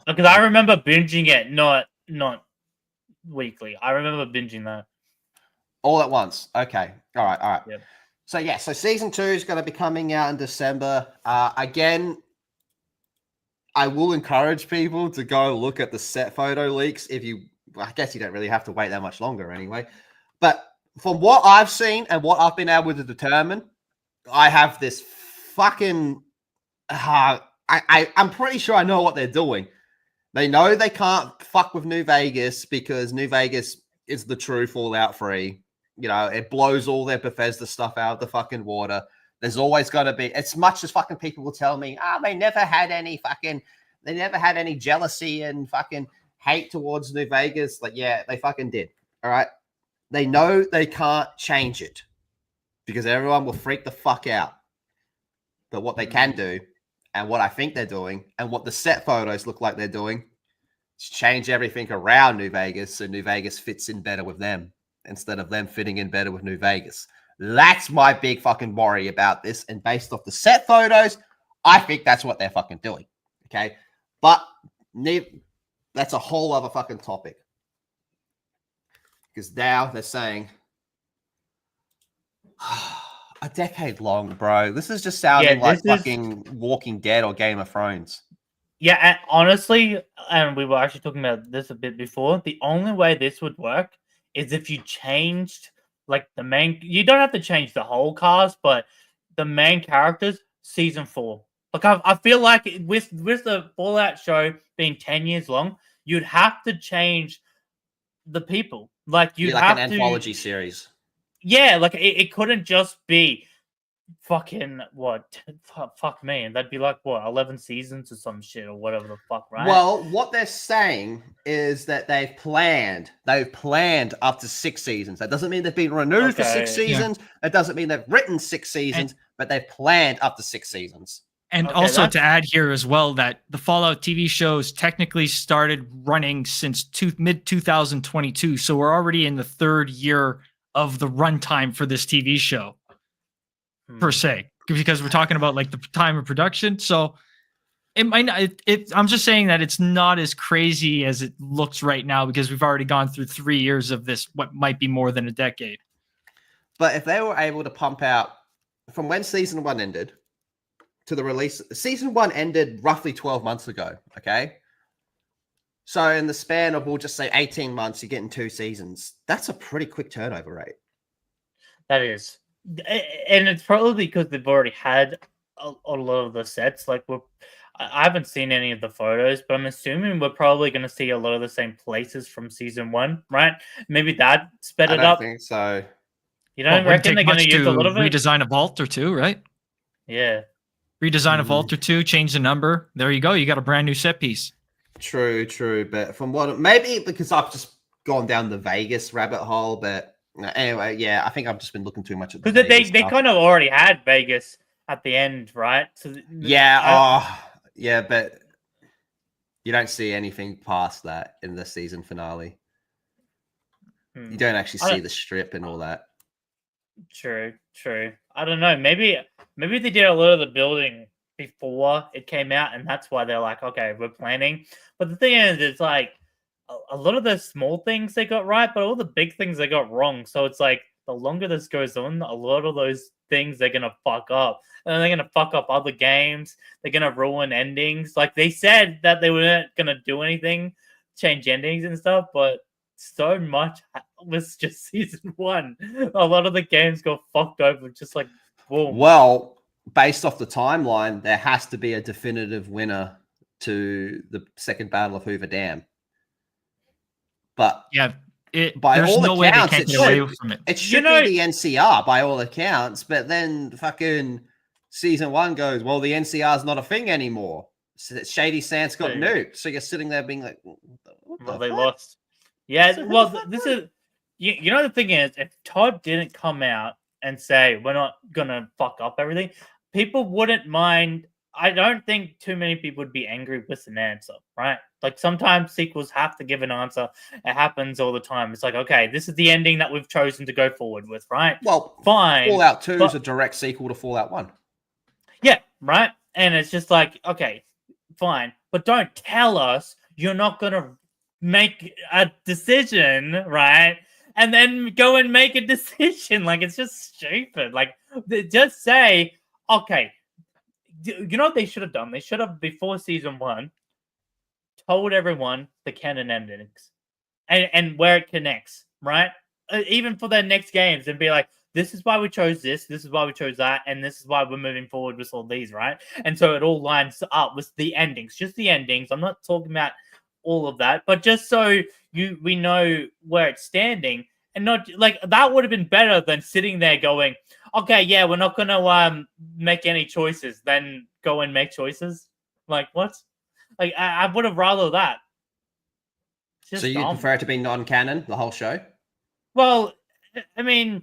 S2: Because I remember binging it, not weekly. I remember binging that
S4: all at once. Okay. All right.
S2: Yep.
S4: So yeah. So season 2 is going to be coming out in December. Again, I will encourage people to go look at the set photo leaks. I guess you don't really have to wait that much longer anyway. But from what I've seen and what I've been able to determine, I have this fucking. I'm pretty sure I know what they're doing. They know they can't fuck with New Vegas because New Vegas is the true Fallout 3. You know, it blows all their Bethesda stuff out of the fucking water. There's always going to be, as much as fucking people will tell me, they never had any jealousy and fucking hate towards New Vegas. Like, yeah, they fucking did. All right. They know they can't change it because everyone will freak the fuck out. But what they can do, and what I think they're doing, and what the set photos look like they're doing, is change everything around New Vegas so New Vegas fits in better with them instead of them fitting in better with New Vegas. That's my big fucking worry about this. And based off the set photos, I think that's what they're fucking doing. Okay. But that's a whole other fucking topic. Because now they're saying a decade long, bro. This is just sounding like fucking Walking Dead or Game of Thrones.
S2: Yeah, and honestly, and we were actually talking about this a bit before, the only way this would work is if you changed like the main. You don't have to change the whole cast, but the main characters, season 4. Like I feel like with the Fallout show being 10 years long, you'd have to change the people. Like you have
S4: an anthology series.
S2: Yeah, like it couldn't just be fucking what? Fuck me, and that'd be like what 11 seasons or some shit or whatever the fuck, right?
S4: Well, what they're saying is that they've planned up to 6 seasons. That doesn't mean they've been renewed for 6 seasons. It doesn't mean they've written 6 seasons, but they've planned up to 6 seasons.
S6: And also to add here as well that the Fallout TV shows technically started running since mid-2022. So we're already in the 3rd year of the runtime for this TV show, per se, because we're talking about like the time of production. So it might not, I'm just saying that it's not as crazy as it looks right now because we've already gone through 3 years of this, what might be more than a decade.
S4: But if they were able to pump out from when season 1 ended to the release, season 1 ended roughly 12 months ago. Okay. So in the span of, we'll just say 18 months, you're getting 2 seasons. That's a pretty quick turnover rate.
S2: That is. And it's probably because they've already had a lot of the sets. Like I haven't seen any of the photos, but I'm assuming we're probably going to see a lot of the same places from season 1, right? Maybe that sped it up.
S4: I don't think so.
S2: You don't reckon they're going to use a little bit?
S6: Redesign a vault or 2, right?
S2: Yeah.
S6: Redesign a vault or 2, change the number. There you go. You got a brand new set piece.
S4: True. But from what, maybe because I've just gone down the Vegas rabbit hole, but anyway, yeah, I think I've just been looking too much at the
S2: because they kind of already had Vegas at the end, right? So
S4: yeah, but you don't see anything past that in the season finale. You don't actually see the strip and all that.
S2: True. I don't know. Maybe they did a lot of the building before it came out, and that's why they're like, okay, we're planning. But the thing is, it's like a lot of the small things they got right, but all the big things they got wrong. So it's like the longer this goes on, a lot of those things they're gonna fuck up, and they're gonna fuck up other games. They're gonna ruin endings. Like they said that they weren't gonna do anything, change endings and stuff, but so much was just season 1. A lot of the games got fucked over, just like boom.
S4: Well, based off the timeline, there has to be a definitive winner to the second Battle of Hoover Dam. But
S6: yeah,
S4: by
S6: there's
S4: all
S6: no way they can't get away from it.
S4: It should be the NCR by all accounts, but then fucking season 1 goes, well, the NCR is not a thing anymore. So Shady Sands got nuked. So you're sitting there being like,
S2: well, they lost. Yeah, well, this is you know the thing is, if Todd didn't come out and say we're not gonna fuck up everything, people wouldn't mind. I don't think too many people would be angry with an answer, right? Like sometimes sequels have to give an answer. It happens all the time. It's like, okay, this is the ending that we've chosen to go forward with, right?
S4: Well,
S2: fine.
S4: Fallout 2 is a direct sequel to Fallout 1.
S2: Yeah, right? And it's just like, okay, fine. But don't tell us you're not going to make a decision, right? And then go and make a decision. Like, it's just stupid. Like, just say, okay, you know what they should have done? They should have, before season 1, told everyone the canon endings and where it connects, right? Even for their next games, and be like, this is why we chose this is why we chose that, and this is why we're moving forward with all these, right? And so it all lines up with the endings, just the endings. I'm not talking about all of that, but just so we know where it's standing. And not like that would have been better than sitting there going, okay, yeah, we're not gonna make any choices, then go and make choices. Like what? Like I would have rather that.
S4: So you prefer it to be non-canon the whole show?
S2: Well, I mean,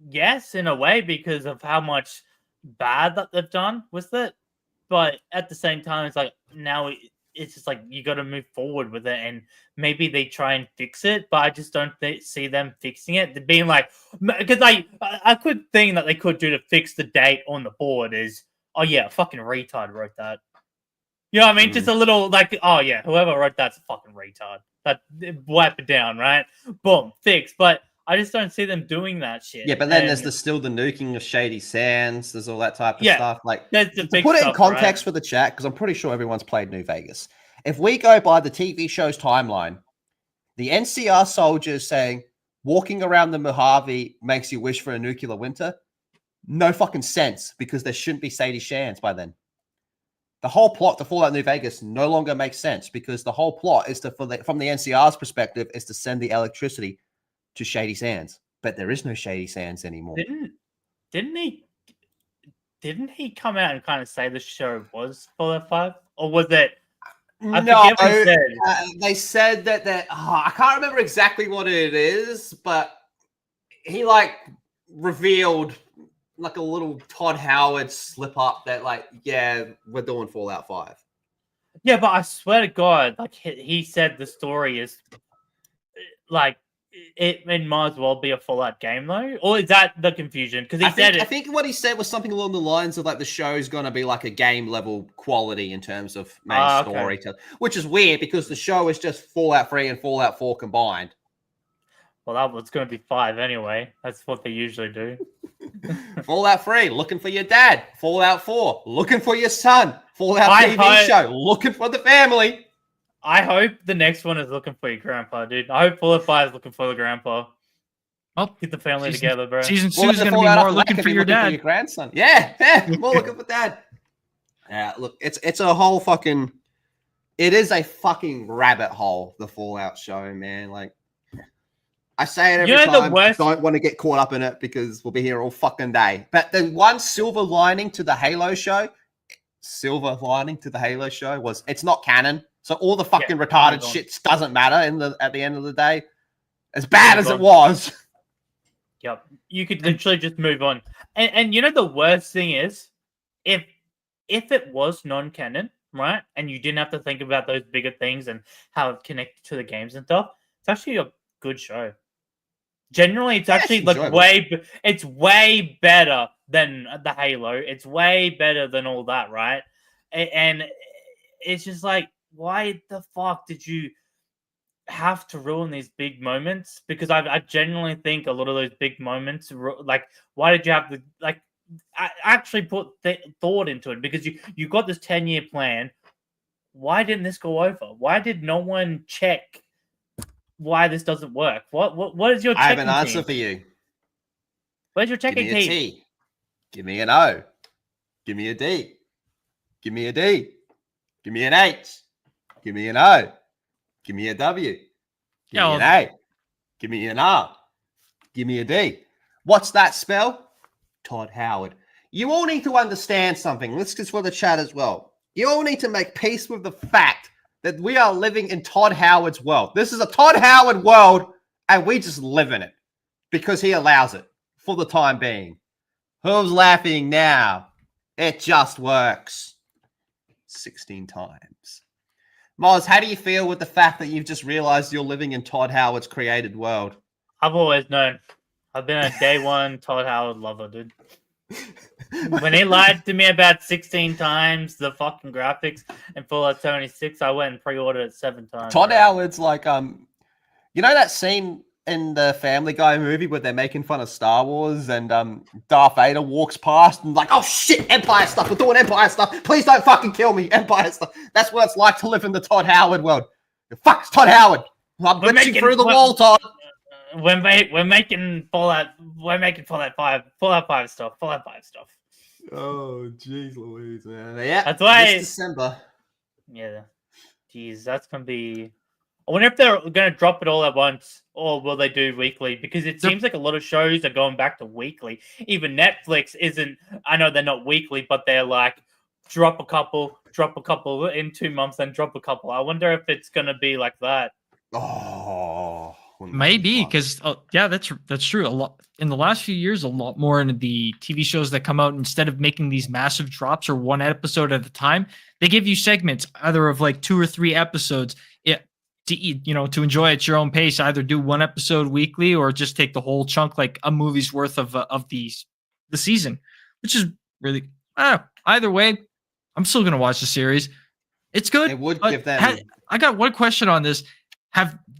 S2: yes, in a way, because of how much bad that they've done with it. But at the same time, it's like now it's just like you got to move forward with it, and maybe they try and fix it, but I just don't see them fixing it. They're being like, because like a good thing that they could do to fix the date on the board is, oh yeah, a fucking retard wrote that. You know what I mean? Just a little like, oh yeah, whoever wrote that's a fucking retard. That wipe it down, right? Boom, fix. But I just don't see them doing that shit.
S4: Yeah, but then there's still the nuking of Shady Sands. There's all that type of stuff. Like,
S2: that's the
S4: to put it in context for the chat, because I'm pretty sure everyone's played New Vegas. If we go by the TV show's timeline, the NCR soldiers saying walking around the Mojave makes you wish for a nuclear winter, no fucking sense, because there shouldn't be Shady Sands by then. The whole plot to Fallout New Vegas no longer makes sense, because the whole plot is to, from the NCR's perspective, is to send the electricity to Shady Sands, but there is no Shady Sands anymore.
S2: Didn't he come out and kind of say the show was Fallout 5, or was it?
S4: No, they said that I can't remember exactly what it is, but he like revealed like a little Todd Howard slip up that like, yeah, we're doing Fallout 5.
S2: Yeah, but I swear to God, like he said the story is like it might as well be a Fallout game though, or is that the confusion? Because I
S4: think what he said was something along the lines of like the show's going to be like a game level quality in terms of main story, which is weird because the show is just Fallout 3 and Fallout 4 combined.
S2: Well, that was going to be 5 anyway. That's what they usually do.
S4: Fallout 3, looking for your dad. Fallout 4, looking for your son. Fallout TV show, looking for the family.
S2: I hope the next one is looking for your grandpa, dude. I hope Fallout 5 is looking for the grandpa.
S6: Oh,
S2: get the family together, bro.
S6: Season 2 is going to be more looking for your dad.
S4: For your grandson. Yeah, more looking for dad. Yeah, look, it's a whole fucking... It is a fucking rabbit hole, the Fallout show, man. Like, I say it every time. I don't want to get caught up in it because we'll be here all fucking day. But the one silver lining to the Halo show was it's not canon. So all the fucking retarded shit doesn't matter at the end of the day. As bad as it was.
S2: Yep. You could literally just move on. And you know the worst thing is, if it was non-canon, right, and you didn't have to think about those bigger things and how it connected to the games and stuff, it's actually a good show. Generally, it's actually like way better than the Halo. It's way better than all that, right? And it's just like why the fuck did you have to ruin these big moments? Because I genuinely think a lot of those big moments, like, why did you have to, like, I actually put thought into it? Because you got this 10-year plan. Why didn't this go over? Why did no one check why this doesn't work? What is your checking
S4: I have an answer
S2: team?
S4: for you.
S2: Where's your checking
S4: Give me a
S2: team?
S4: T. Give me an O. Give me a D. Give me a D. Give me an H. Give me an O. Give me a W. Give me an A. Give me an R. Give me a D. What's that spell? Todd Howard. You all need to understand something. This is for the chat as well. You all need to make peace with the fact that we are living in Todd Howard's world. This is a Todd Howard world, and we just live in it because he allows it for the time being. Who's laughing now? It just works. 16 times. Moz, how do you feel with the fact that you've just realized you're living in Todd Howard's created world?
S2: I've always known. I've been a day one Todd Howard lover, dude. When he lied to me about 16 times the fucking graphics and Fallout 76, I went and pre-ordered it 7 times.
S4: Todd Howard's like, you know that scene in the Family Guy movie where they're making fun of Star Wars and Darth Vader walks past and like, oh shit, Empire stuff, we're doing Empire stuff. Please don't fucking kill me, Empire stuff. That's what it's like to live in the Todd Howard world. Fuck, it's Todd Howard. I'm glitching through the wall, Todd.
S2: We're making Fallout 5 stuff.
S4: Oh, jeez Louise, man. Yeah,
S2: that's why
S4: this December.
S2: Yeah, jeez, that's gonna be. I wonder if they're gonna drop it all at once, or will they do weekly? Because it seems like a lot of shows are going back to weekly. Even Netflix isn't. I know they're not weekly, but they're like drop a couple in 2 months, then drop a couple. I wonder if it's gonna be like that.
S4: Oh.
S6: Maybe because yeah, that's true. A lot in the last few years, a lot more in the TV shows that come out, instead of making these massive drops or one episode at a time, they give you segments either of like 2 or 3 episodes. To enjoy at your own pace. Either do one episode weekly or just take the whole chunk, like a movie's worth of the season, which is really either way. I'm still gonna watch the series. It's good.
S4: It would give them.
S6: I got one question on this.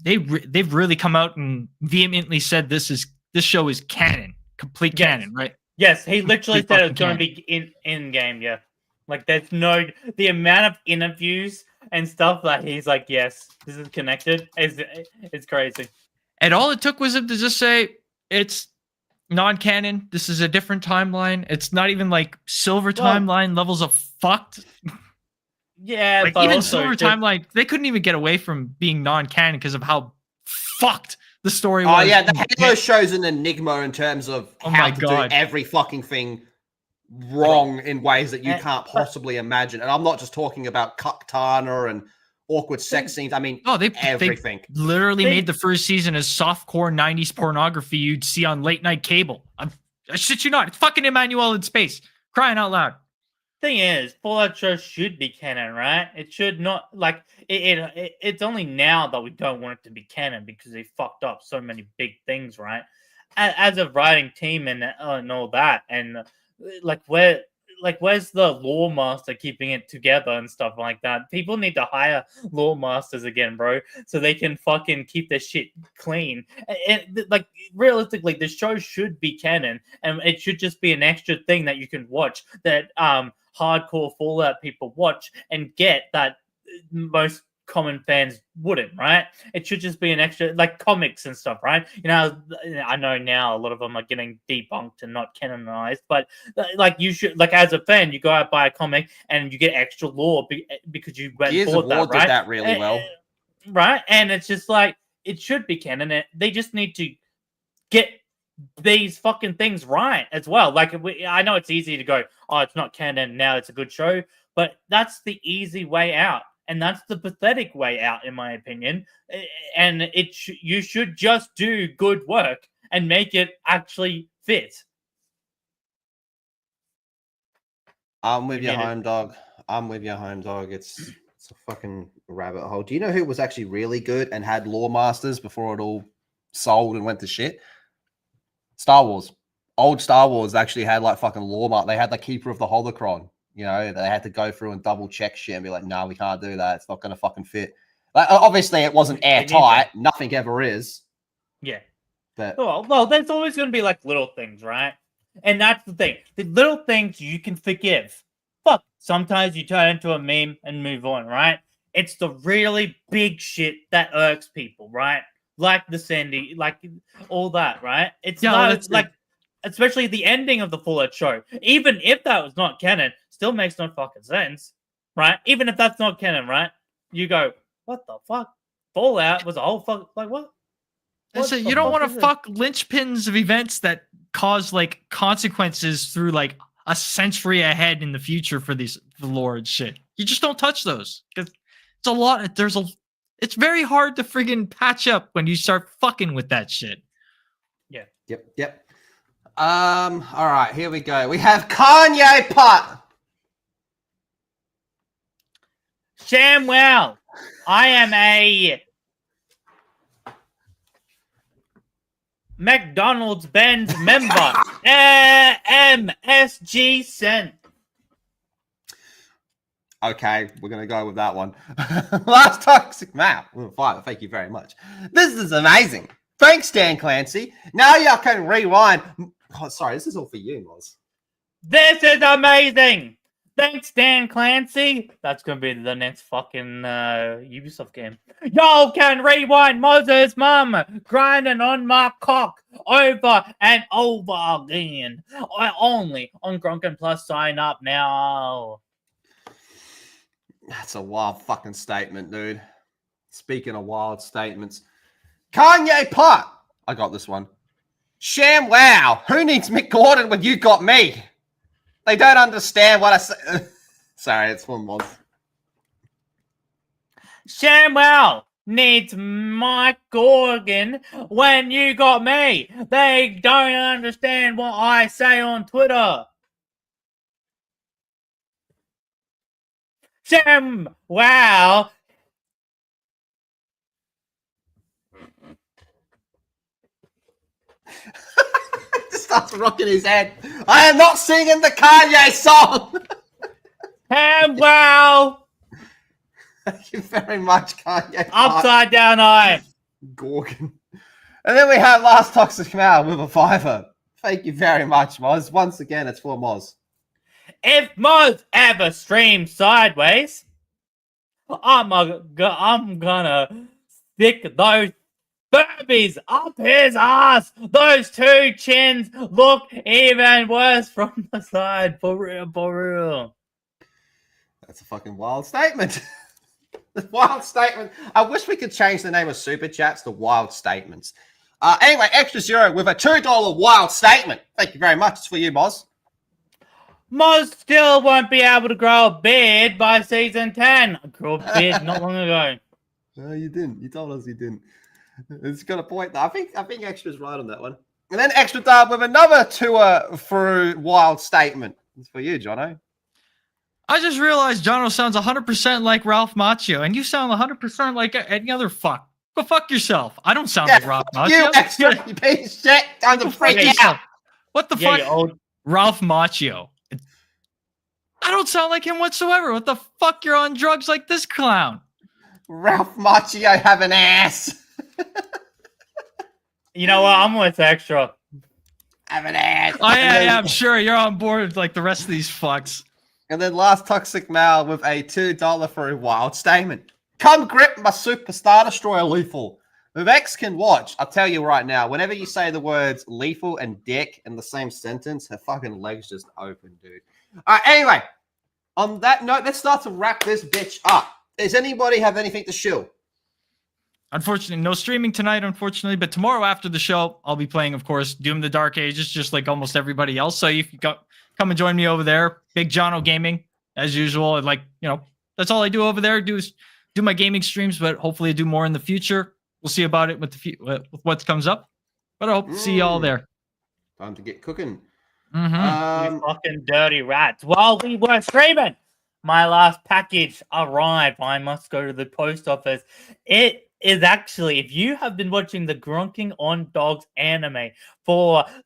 S6: They've really come out and vehemently said this show is canon, complete canon, right?
S2: Yes, he literally said it's going to be in game. Yeah, like there's the amount of interviews and stuff that he's like, yes, this is connected. It's crazy.
S6: And all it took was him to just say it's non-canon. This is a different timeline. It's not even like Silver timeline levels of fucked.
S2: Yeah,
S6: like
S2: but
S6: even
S2: also
S6: Silver timeline, they couldn't even get away from being non-canon because of how fucked the story
S4: was.
S6: Oh
S4: yeah, the Halo show's an enigma in terms of how to
S6: God.
S4: do every fucking thing wrong in ways that you can't possibly imagine. And I'm not just talking about Katana and awkward sex scenes. I mean, everything.
S6: They literally made the first season as softcore 90s pornography you'd see on late night cable. I shit you not. It's fucking Emmanuel in space. Crying out loud.
S2: Thing is, Fallout show should be canon, right? It should not, like, it's only now that we don't want it to be canon because they fucked up so many big things, right? As a writing team and all that, and where's the lore master keeping it together and stuff like that? People need to hire lore masters again, bro, so they can fucking keep their shit clean. And like, realistically, the show should be canon, and it should just be an extra thing that you can watch that hardcore Fallout people watch and get that most common fans wouldn't, right? It should just be an extra, like comics and stuff, right? I know now a lot of them are getting debunked and not canonized, but like you should, like as a fan, you go out buy a comic and you get extra lore because you went and bought that, right?
S4: Did that really well,
S2: right? And it's just like it should be canon. They just need to get these fucking things right as well. Like I know it's easy to go, oh, it's not canon now, it's a good show, but that's the easy way out. And that's the pathetic way out, in my opinion. And you should just do good work and make it actually fit.
S4: I'm with you, home dog. It's a fucking rabbit hole. Do you know who was actually really good and had lore masters before it all sold and went to shit? Star Wars. Old Star Wars actually had like fucking lore. They had the Keeper of the Holocron. You know, they had to go through and double check shit and be like, no, we can't do that. It's not going to fucking fit. Like, obviously, it wasn't airtight. Nothing ever is.
S2: Yeah.
S4: But
S2: well, there's always going to be like little things, right? And that's the thing. The little things you can forgive. Fuck, sometimes you turn into a meme and move on, right? It's the really big shit that irks people, right? Like the Sandy, like all that, right? It's not like, especially the ending of the Fallout show. Even if that was not canon, still makes no fucking sense, right? Even if that's not canon, right? You go, what the fuck? Fallout was a whole fuck, like what?
S6: So you don't want to fuck linchpins of events that cause like consequences through like a century ahead in the future for the lore and shit. You just don't touch those because it's a lot. It's very hard to friggin' patch up when you start fucking with that shit.
S2: Yeah.
S4: Yep. All right, here we go. We have Kanye Pot.
S2: Shamwell, I am a McDonald's Benz member. MSG sent.
S4: Okay, we're going to go with that one. Last toxic map. Fine, thank you very much. This is amazing. Thanks, Dan Clancy. Now y'all can rewind. Oh, sorry, this is all for you, Moz.
S2: This is amazing. Thanks, Dan Clancy. That's going to be the next fucking Ubisoft game. Y'all can rewind Moses' mum grinding on my cock over and over again. Only on Gronks Plus. Sign up now.
S4: That's a wild fucking statement, dude. Speaking of wild statements. Kanye Pot. I got this one. Sham wow. Who needs Mick Gordon when you got me? They don't understand what I say. Sorry, it's one more.
S2: Shamwell needs Mike Gorgon when you got me. They don't understand what I say on Twitter. Shamwell.
S4: Starts rocking his head. I am not singing the Kanye song.
S2: Wow.
S4: Thank you very much, Kanye.
S2: Upside down eye.
S4: Gorgon. And then we have Last Toxic Mal with a $5. Thank you very much, Moz. Once again, it's for Moz.
S2: If Moz ever streams sideways, I'm gonna stick those Furbies up his ass. Those two chins look even worse from the side. For real.
S4: That's a fucking wild statement. Wild statement. I wish we could change the name of Super Chats to Wild Statements. Anyway, Extra Zero with a $2 wild statement. Thank you very much. It's for you, Moz.
S2: Moz still won't be able to grow a beard by season 10. I grew a beard not long ago.
S4: No, you didn't. You told us you didn't. It's got a point though. I think Extra's right on that one. And then Extra Dub with another tour through wild statement. It's for you, Jono.
S6: I just realized Jono sounds 100% like Ralph Macchio, and you sound 100% like any other fuck. Go fuck yourself. I don't sound like Ralph Macchio.
S4: You Extra, you piece of shit. Time to freak out.
S6: What the fuck? Ralph Macchio. I don't sound like him whatsoever. What the fuck? You're on drugs like this clown.
S4: Ralph Macchio have an ass.
S2: You know what? I'm with Extra.
S4: Have an ass.
S6: I'm sure you're on board with like the rest of these fucks.
S4: And then Last Toxic Mal with a $2 for a wild statement. Come grip my Super Star Destroyer lethal. If X can watch, I'll tell you right now, whenever you say the words lethal and dick in the same sentence, her fucking legs just open, dude. All right, anyway, on that note, let's start to wrap this bitch up. Does anybody have anything to shill?
S6: Unfortunately, no streaming tonight, unfortunately, but tomorrow after the show, I'll be playing, of course, Doom the Dark Ages, just like almost everybody else. So you can come and join me over there. Big Jono Gaming, as usual. Like, that's all I do over there. Do my gaming streams, but hopefully I do more in the future. We'll see about it with with what comes up. But I hope to see you all there.
S4: Time to get cooking.
S2: You fucking dirty rats. While we were streaming, my last package arrived. I must go to the post office. It is actually, if you have been watching the Grunking on Dogs anime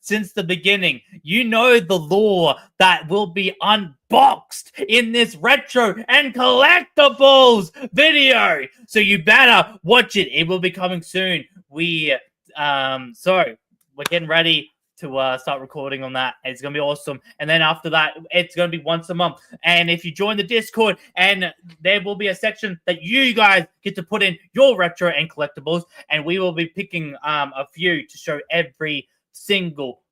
S2: since the beginning, you know the lore that will be unboxed in this retro and collectibles video. So you better watch it. It will be coming soon. So we're getting ready to start recording on that. It's gonna be awesome. And then after that, it's gonna be once a month. And if you join the Discord, and there will be a section that you guys get to put in your retro and collectibles, and we will be picking a few to show every single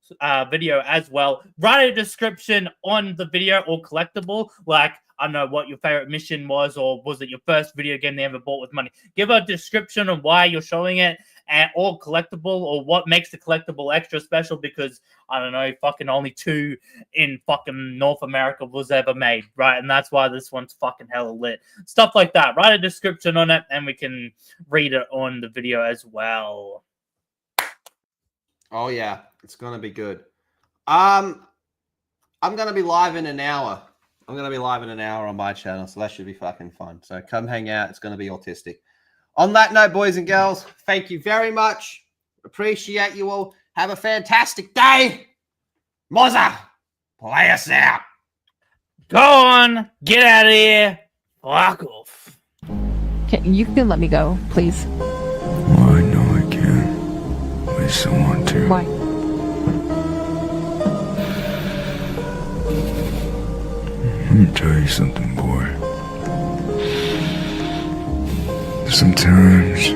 S2: video as well. Write a description on the video or collectible, like I don't know what your favorite mission was, or was it your first video game they ever bought with money. Give a description of why you're showing it, or collectible, or what makes the collectible extra special, because I don't know, fucking only 2 in fucking North America was ever made, right? And that's why this one's fucking hella lit. Stuff like that. Write a description on it, and we can read it on the video as well.
S4: Oh yeah, it's gonna be good. I'm gonna be live in an hour. I'm gonna be live in an hour on my channel, so that should be fucking fun. So come hang out. It's gonna be autistic. On that note, boys and girls, thank you very much. Appreciate you all. Have a fantastic day. Mozza, play us out.
S2: Go on, get out of here. Fuck off.
S12: You can let me go, please.
S1: Well, I know I can. I still want to.
S12: Why?
S1: Let me tell you something, boy. Sometimes